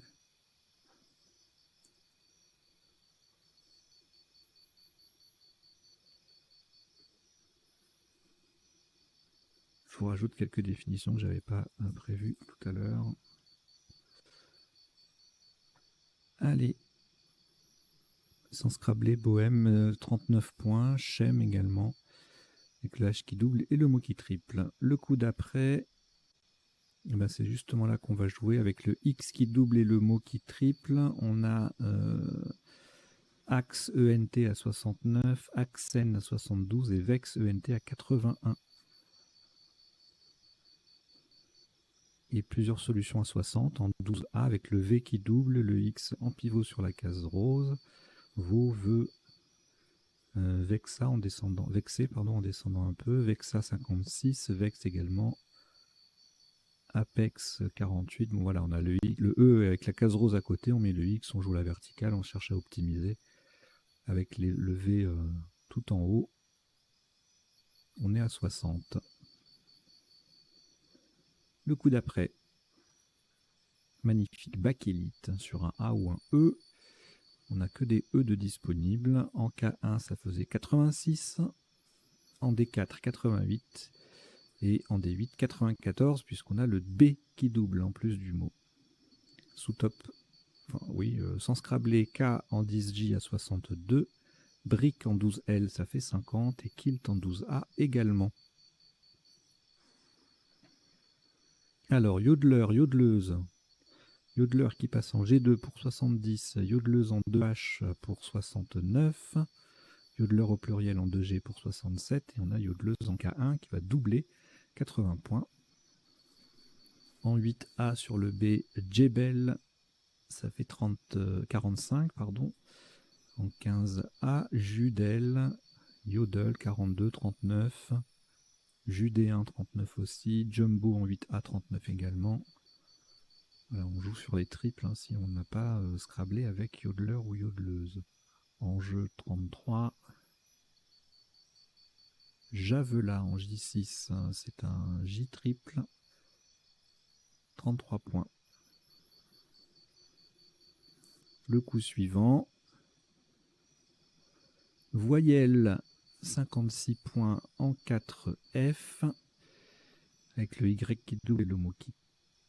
je vous rajoute quelques définitions que je n'avais pas prévues tout à l'heure. Allez, sans Scrabble, Bohème, 39 points, Chem également, avec le H qui double et le mot qui triple. Le coup d'après, eh ben c'est justement là qu'on va jouer avec le X qui double et le mot qui triple. On a Axe ENT à 69, Axen à 72 et Vex ENT à 81. Et plusieurs solutions à 60 en 12A avec le V qui double, le X en pivot sur la case rose, Vaux, Vexa en descendant, Vexé pardon, en descendant un peu, Vexa 56, Vex également, Apex 48. Bon voilà, on a le E avec la case rose à côté, on met le X, on joue la verticale, on cherche à optimiser avec le V tout en haut. On est à 60. Le coup d'après, magnifique bakélite sur un A ou un E. On n'a que des E de disponibles. En K1, ça faisait 86. En D4, 88. Et en D8, 94, puisqu'on a le B qui double en plus du mot. Sous-top, enfin, oui, sans Scrabble, K en 10J à 62. Brick en 12L, ça fait 50. Et Kilt en 12A également. Alors, yodeler, yodeleuse. Yodeler qui passe en G2 pour 70, yodeleuse en 2H pour 69, yodeler au pluriel en 2G pour 67, et on a yodeleuse en K1 qui va doubler 80 points. En 8A sur le B, Jebel, ça fait 45, pardon. En 15A, Judel, Yodel 42, 39, Judéen 39 aussi, Jumbo en 8A 39 également. Voilà, on joue sur les triples hein, si on n'a pas Scrabblé avec yodeler ou yodeleuse. En jeu 33. Javelin en J6, c'est un J triple. 33 points. Le coup suivant. Voyelle, 56 points en 4F. Avec le Y qui double et le mot qui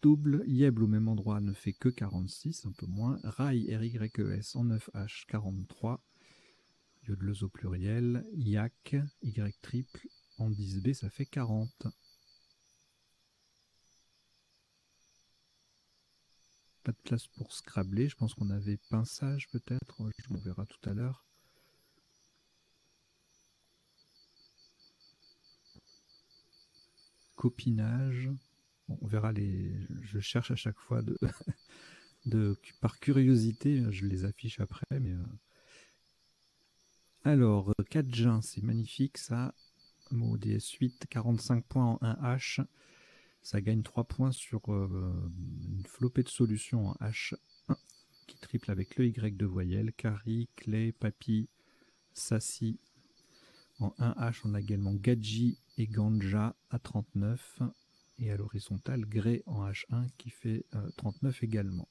double. Yebl au même endroit ne fait que 46, un peu moins. Rail, RYES en 9H, 43. Yodeleuse au pluriel. Yak, Y triple en 10B, ça fait 40. Pas de place pour Scrabble. Je pense qu'on avait pinçage peut-être. On verra tout à l'heure. Copinage. Bon, on verra je cherche à chaque fois par curiosité. Je les affiche après. Mais alors, 4 juin, c'est magnifique ça. Mot DS8, 45 points en 1H. Ça gagne 3 points sur une flopée de solutions en H1 qui triple avec le Y de voyelle. Carrie, Clé, Papy, Sassi. En 1H, on a également Gadji et Ganja à 39. Et à l'horizontale, Grey en H1 qui fait 39 également.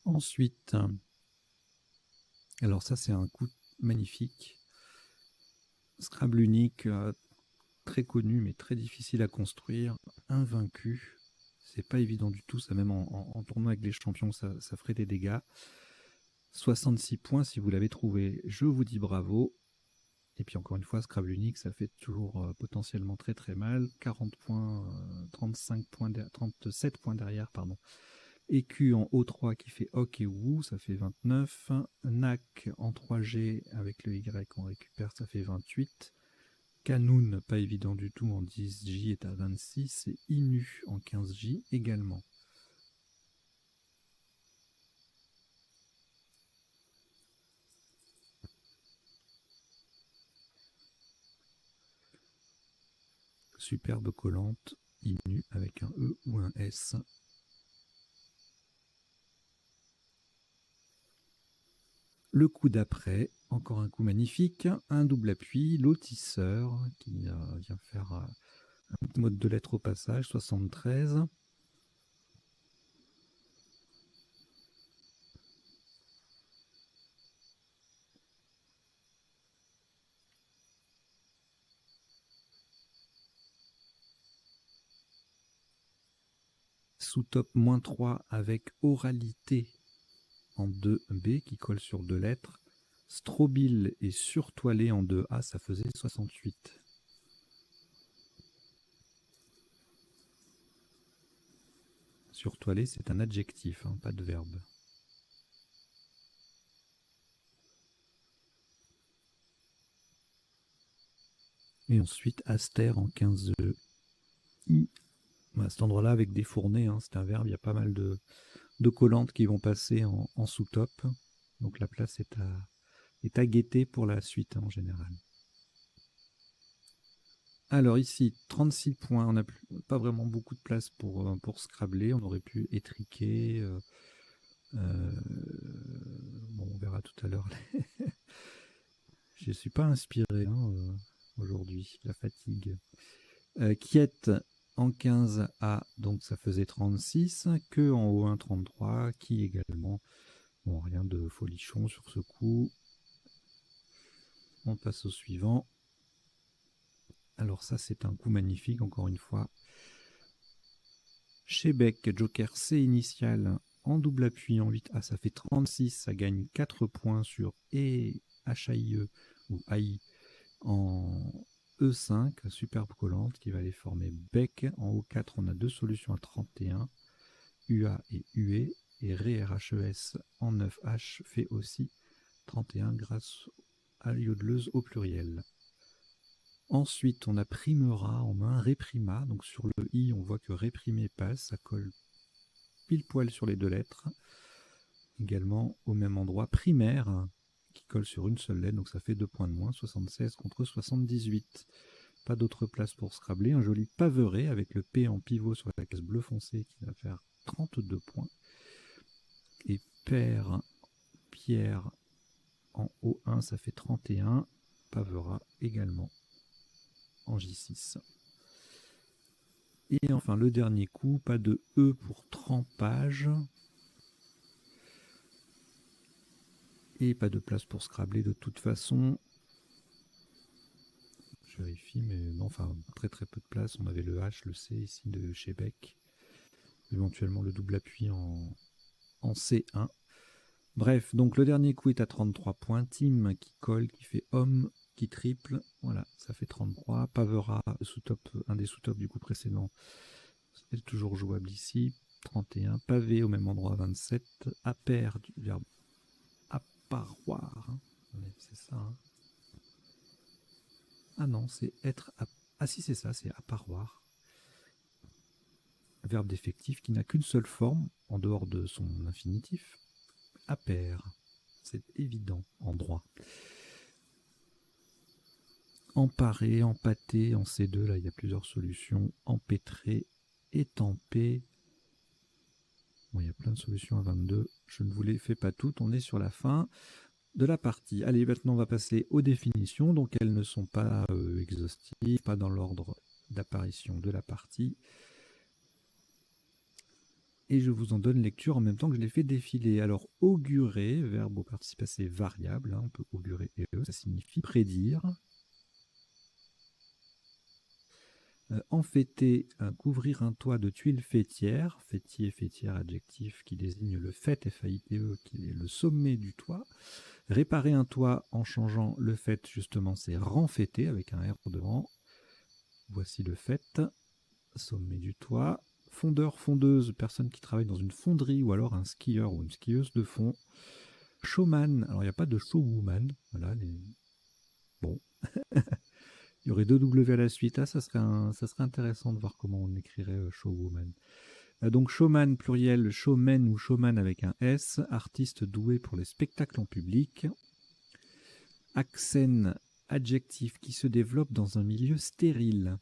Ensuite, alors ça c'est un coup magnifique. Scrabble unique, très connu mais très difficile à construire. Invaincu, c'est pas évident du tout, ça même en tournoi avec les champions, ça ferait des dégâts. 66 points si vous l'avez trouvé, je vous dis bravo. Et puis encore une fois, Scrabble unique, ça fait toujours potentiellement très très mal. 40 points, 35 points, 37 points derrière, pardon. EQ en O3 qui fait OK et OU, ça fait 29. NAC en 3G avec le Y qu'on récupère, ça fait 28. Canoun, pas évident du tout, en 10J est à 26. Et INU en 15J également. Superbe collante, INU avec un E ou un S. Le coup d'après, encore un coup magnifique, un double appui, lotisseur qui vient faire un mode de lettres au passage, 73. Sous-top -3 avec oralité en 2B qui colle sur 2 lettres. Strobile et surtoilé en 2A, ça faisait 68. Surtoilé, c'est un adjectif, hein, pas de verbe. Et ensuite, astère en 15I. À cet endroit-là, avec des fournées, hein, c'est un verbe, il y a pas mal de collantes qui vont passer en sous-top. Donc la place est à guetter pour la suite, hein, en général. Alors ici, 36 points, on n'a pas vraiment beaucoup de place pour scrabler, on aurait pu étriquer. Bon, on verra tout à l'heure. Je ne suis pas inspiré, hein, aujourd'hui, la fatigue. Quiette en 15A, donc ça faisait 36. Que en O1, 33, qui également. Bon, rien de folichon sur ce coup. On passe au suivant. Alors ça, c'est un coup magnifique, encore une fois. Chebec, joker C initial en double appui en 8A, ça fait 36. Ça gagne 4 points sur HAIE ou AI en E5, superbe collante qui va aller former bec. En O4, on a deux solutions à 31, UA et UE. Et Ré RHES en 9H fait aussi 31 grâce à l'iodeleuse au pluriel. Ensuite, on a primera en main, réprima. Donc sur le I, on voit que réprimé passe, ça colle pile poil sur les deux lettres. Également au même endroit, primaire, qui colle sur une seule lettre, donc ça fait 2 points de moins, 76 contre 78. Pas d'autre place pour scrabler. Un joli paveret avec le P en pivot sur la case bleu foncé qui va faire 32 points. Et père, pierre en O1, ça fait 31. Pavera également en J6. Et enfin, le dernier coup, pas de E pour trempage. Et pas de place pour scrabler de toute façon. Je vérifie, mais non, enfin, très très peu de place. On avait le H, le C ici de chez Beck. Éventuellement le double appui en C1. Bref, donc le dernier coup est à 33 points. Tim qui colle, qui fait homme, qui triple. Voilà, ça fait 33. Pavera, sous-top, un des sous-tops du coup précédent. C'est toujours jouable ici. 31. Pavé au même endroit, 27. Apaire du verbe apparoir. Hein. C'est ça. Hein. Ah non, c'est être... Ah si, c'est ça, c'est apparoir. Verbe défectif qui n'a qu'une seule forme, en dehors de son infinitif. Appaire. C'est évident en droit. Emparer, empâter, en C2, là il y a plusieurs solutions. Empêtrer, étamper. Bon, il y a plein de solutions à 22. Je ne vous les fais pas toutes, on est sur la fin de la partie. Allez, maintenant on va passer aux définitions. Donc elles ne sont pas exhaustives, pas dans l'ordre d'apparition de la partie. Et je vous en donne lecture en même temps que je les fais défiler. Alors, augurer, verbe au participe passé variable, hein, on peut augurer et ça signifie prédire. Enfêter, couvrir un toit de tuiles fêtières, fêtier, fêtière, adjectif qui désigne le fait, F-A-I-T-E, qui est le sommet du toit. Réparer un toit en changeant le fait, justement, c'est renfêter avec un R devant. Voici le fait, sommet du toit. Fondeur, fondeuse, personne qui travaille dans une fonderie ou alors un skieur ou une skieuse de fond. Showman, alors il n'y a pas de showwoman. Voilà, bon. Il y aurait 2 W à la suite. Ah, ça serait intéressant de voir comment on écrirait showwoman. Donc showman pluriel, showman ou showman avec un S, artiste doué pour les spectacles en public. Accent, adjectif qui se développe dans un milieu stérile.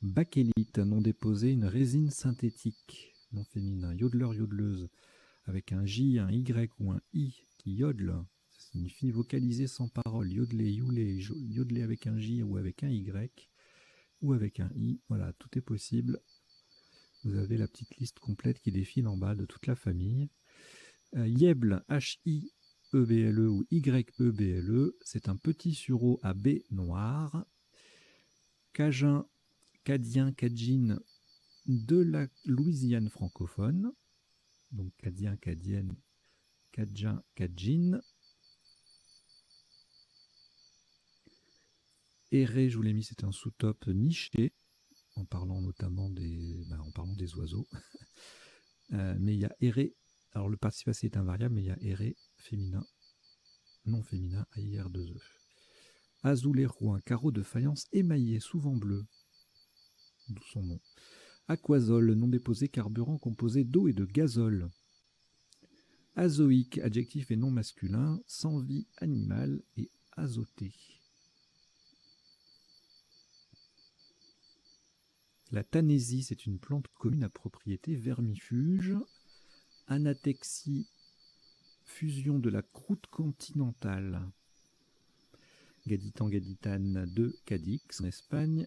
Bakélite, nom déposé, une résine synthétique, nom féminin. Yodeleur, yodeleuse, avec un J, un Y ou un I qui yodle. Ça signifie vocaliser sans parole. Yodeler, youler, yodeler avec un J ou avec un Y ou avec un I. Voilà, tout est possible. Vous avez la petite liste complète qui défile en bas de toute la famille. Yeble, H-I-E-B-L-E ou Y-E-B-L-E, c'est un petit sureau à B noir. Cajun, Cadien, Cajine de la Louisiane francophone. Donc Cadien, Cadienne, Cajun, Cajine. Éré, je vous l'ai mis, c'est un sous-top niché, en parlant notamment des oiseaux. Mais il y a Éré, alors le participe passé est invariable, mais il y a Éré féminin, non féminin, AIR2E. Azoulé roux, carreau de faïence émaillé, souvent bleu, d'où son nom. Aquazole, nom déposé, carburant composé d'eau et de gazole. Azoïque, adjectif et nom masculin, sans vie animale et azoté. La tanésie, c'est une plante commune à propriété vermifuge. Anatexie, fusion de la croûte continentale. Gaditan, gaditane de Cadix, en Espagne.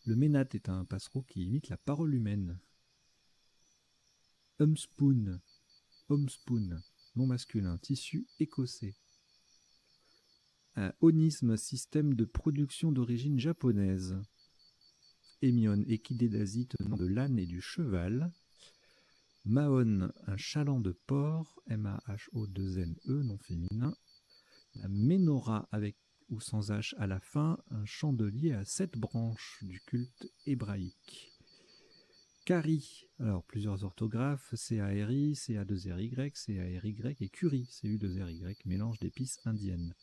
Le ménate est un passereau qui imite la parole humaine. Homespoon, nom masculin, tissu écossais. Onisme, système de production d'origine japonaise. Hémione, équidé d'Asie tenant de l'âne et du cheval. Mahon, un chaland de porc, M-A-H-O-2-N-E, nom féminin. La menorah, avec ou sans H à la fin, un chandelier à 7 branches du culte hébraïque. Cari, alors plusieurs orthographes, C-A-R-I, C-A-2-R-Y, C-A-R-Y et curry, C-U-2-R-Y, mélange d'épices indiennes.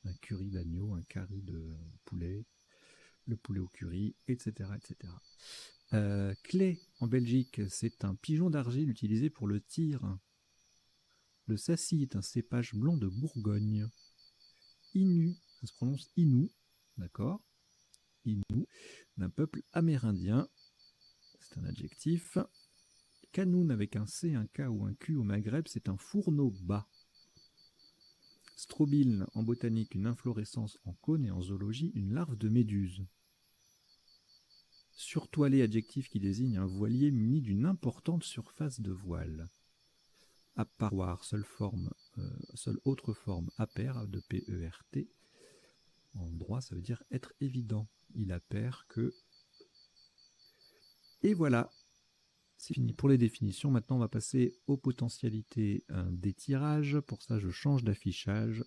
Un curry d'agneau, un curry de poulet, le poulet au curry, etc. etc. Clé, en Belgique, c'est un pigeon d'argile utilisé pour le tir. Le sassi est un cépage blond de Bourgogne. Inu, ça se prononce Inou, d'accord, Inou, d'un peuple amérindien, c'est un adjectif. Canoun avec un C, un K ou un Q au Maghreb, c'est un fourneau bas. Strobile, en botanique, une inflorescence en cône et en zoologie, une larve de méduse. Surtoilé, adjectif qui désigne un voilier muni d'une importante surface de voile. Apparoir, seule autre forme, appaire, de P-E-R-T. En droit, ça veut dire être évident. Il appert que... Et voilà, c'est fini pour les définitions. Maintenant, on va passer aux potentialités des tirages. Pour ça, je change d'affichage.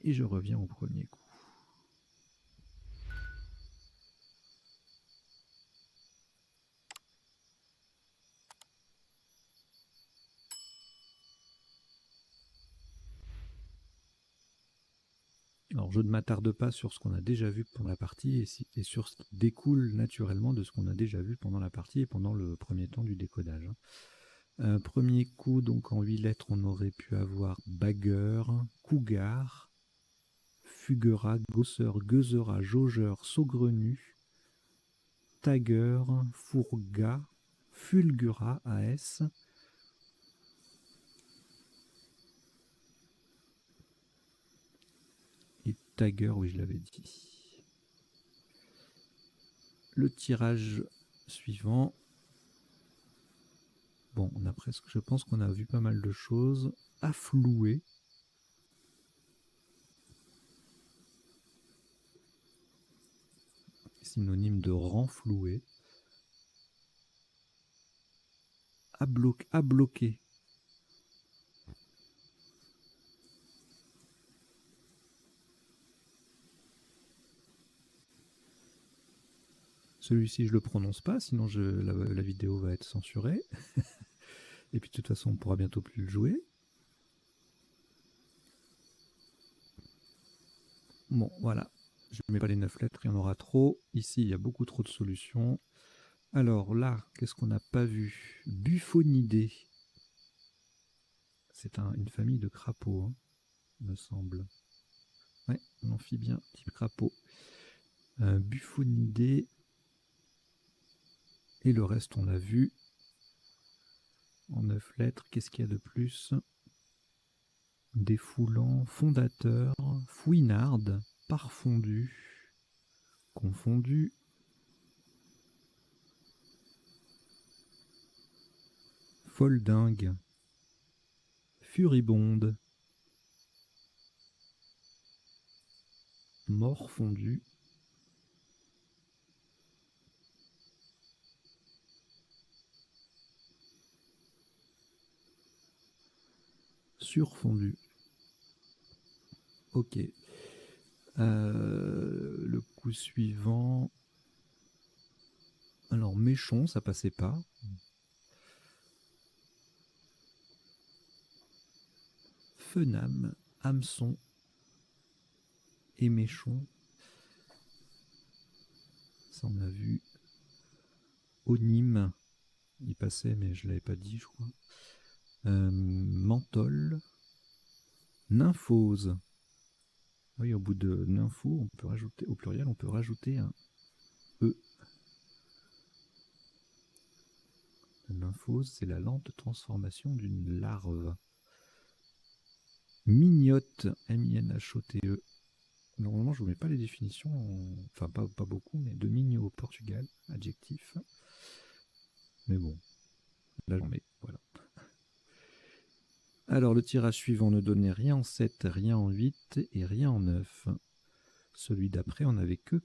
Et je reviens au premier coup. Alors, je ne m'attarde pas sur ce qu'on a déjà vu pendant la partie et sur ce qui découle naturellement de ce qu'on a déjà vu pendant la partie et pendant le premier temps du décodage. Premier coup, donc en 8 lettres, on aurait pu avoir bagueur, cougar, fuguera, gosseur, gueusera, jaugeur, saugrenu, tagger, fourga, fulgura, AS, et tagger, oui, je l'avais dit. Le tirage suivant. Bon, on a presque, je pense qu'on a vu pas mal de choses. Afflouer. Synonyme de renflouer. À bloquer. celui-ci, je le prononce pas, sinon la vidéo va être censurée. Et puis de toute façon, on pourra bientôt plus le jouer. Bon, voilà. Je ne mets pas les 9 lettres, il y en aura trop. Ici, il y a beaucoup trop de solutions. Alors là, qu'est-ce qu'on n'a pas vu? Buffonidés. C'est une famille de crapauds, hein, me semble. Ouais, un amphibien type crapaud. Buffonidés. Et le reste, on l'a vu. En 9 lettres, qu'est-ce qu'il y a de plus? Défoulant, fondateur, fouinarde, parfondu, confondu, foldingue, furibonde, morfondu, surfondu. Ok. Le coup suivant. Alors, méchon, ça passait pas. Fenam, hameçon et méchon. Ça, on a vu. Onyme, il passait, mais je l'avais pas dit, je crois. Menthol. Nymphose. Oui, au bout de nympho, on peut rajouter, au pluriel, on peut rajouter un E. La nymphose, c'est la lente transformation d'une larve. Mignotte, M-I-N-H-O-T-E. Normalement, je ne vous mets pas les définitions, enfin pas beaucoup, mais de migno au Portugal, adjectif. Mais bon, là j'en mets, voilà. Alors le tirage suivant ne donnait rien en 7, rien en 8 et rien en 9. Celui d'après, on n'avait que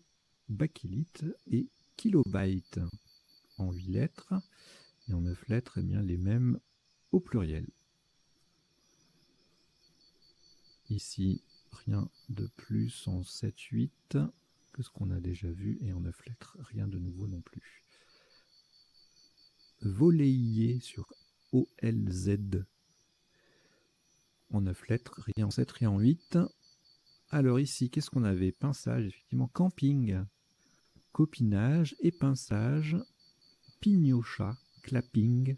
bakélite et kilobyte en 8 lettres. Et en 9 lettres, eh bien, les mêmes au pluriel. Ici, rien de plus en 7, 8 que ce qu'on a déjà vu. Et en 9 lettres, rien de nouveau non plus. Voléier sur OLZ. En 9 lettres, rien en 7, rien en 8. Alors ici, qu'est-ce qu'on avait? Pinçage, effectivement, camping, copinage, épinçage, pignochat, clapping.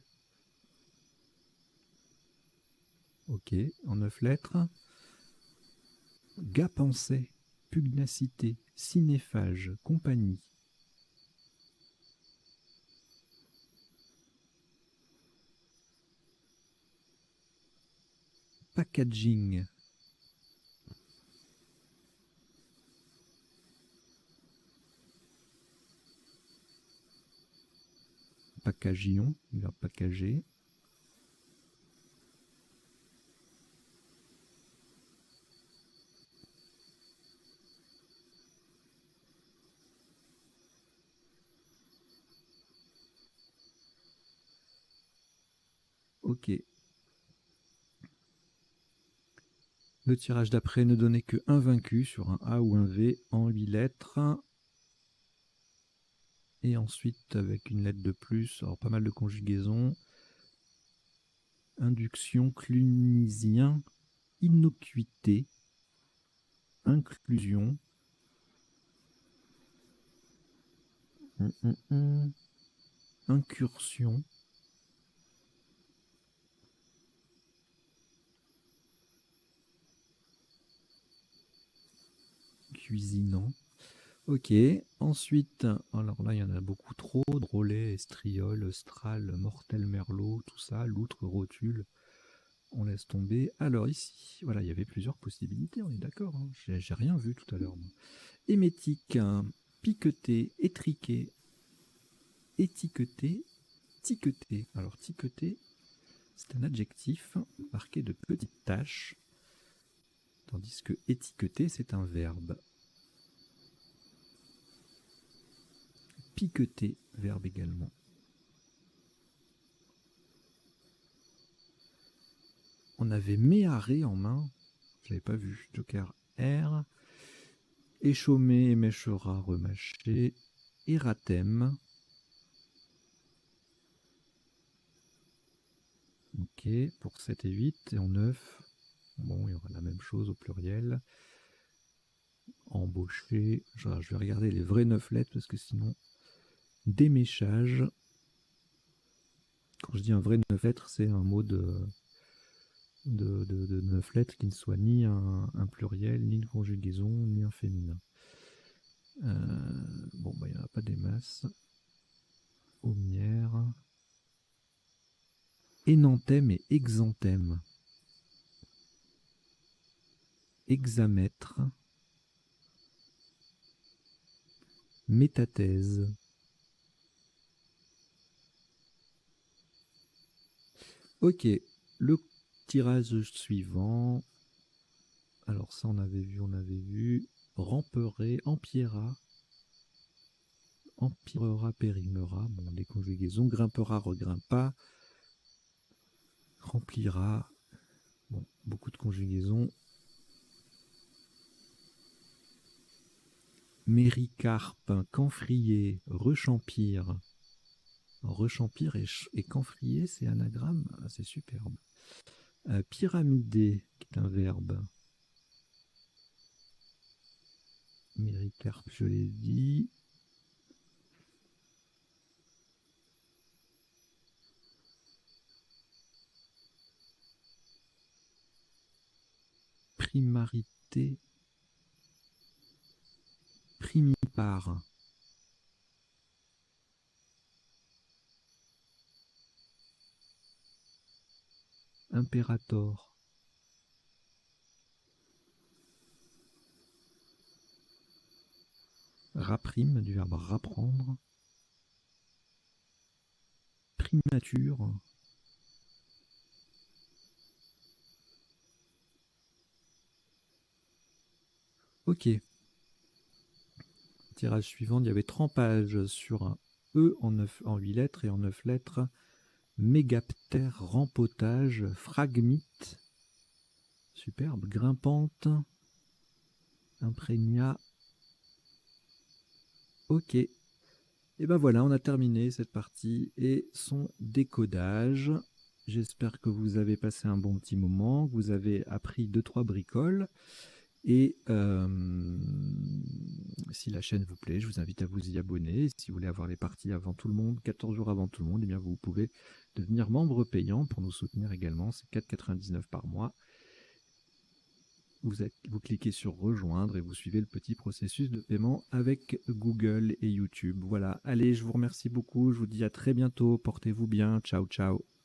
Ok, en 9 lettres. Gapensais, pugnacité, cinéphage, compagnie. Packaging. Packagillon, il va packager. Ok. Le tirage d'après ne donnait que un vaincu sur un A ou un V en 8 lettres. Et ensuite, avec une lettre de plus, alors pas mal de conjugaisons. Induction, clunisien, innocuité, inclusion. Incursion. Cuisinant. Ok, ensuite, alors là il y en a beaucoup trop, drôlet, estriol, austral, mortel merlot, tout ça, loutre, rotule, on laisse tomber. Alors ici, voilà, il y avait plusieurs possibilités, on est d'accord, hein. J'ai rien vu tout à l'heure. Émétique, hein, piqueté, étriqué, étiqueté, tiqueté. Alors tiqueté, c'est un adjectif marqué de petites taches, tandis que étiqueté, c'est un verbe. Piqueter, verbe également. On avait méharé en main, je n'avais pas vu, joker R. Échaumer, éméchera, remâcher. Eratem. Ok, pour 7 et 8. Et en 9, bon, il y aura la même chose au pluriel. Embaucher. Je vais regarder les vraies 9 lettres parce que sinon, déméchage. Quand je dis un vrai 9 lettres, c'est un mot de 9 lettres qui ne soit ni un pluriel, ni une conjugaison, ni un féminin. Bon, bah, il n'y en a pas des masses. Aumière. Énanthème et exanthème. Hexamètre. Métathèse. Ok, le tirage suivant. Alors ça on avait vu. Ramperet, empiera. Empirera, périmera. Bon, les conjugaisons. Grimpera, regrimpa. Remplira. Bon, beaucoup de conjugaisons. Méricarpe, camphrier, rechampire. Rechampire et camphrier, c'est anagramme. Ah, c'est superbe. Pyramidé, qui est un verbe. Méricarpe, je l'ai dit. Primarité. Primipare. Impérator. Raprime, du verbe rapprendre. Primature. Ok. Tirage suivant, il y avait trempage sur un E en 8 lettres et en 9 lettres. Mégaptère, rempotage, phragmite. Superbe. Grimpante. Imprégna. Ok. Et ben voilà, on a terminé cette partie et son décodage. J'espère que vous avez passé un bon petit moment, que vous avez appris 2-3 bricoles. Et si la chaîne vous plaît, je vous invite à vous y abonner. Si vous voulez avoir les parties avant tout le monde, 14 jours avant tout le monde, eh bien vous pouvez devenir membre payant pour nous soutenir également. C'est 4,99 par mois. Vous cliquez sur rejoindre et vous suivez le petit processus de paiement avec Google et YouTube. Voilà, allez, je vous remercie beaucoup. Je vous dis à très bientôt. Portez-vous bien. Ciao, ciao.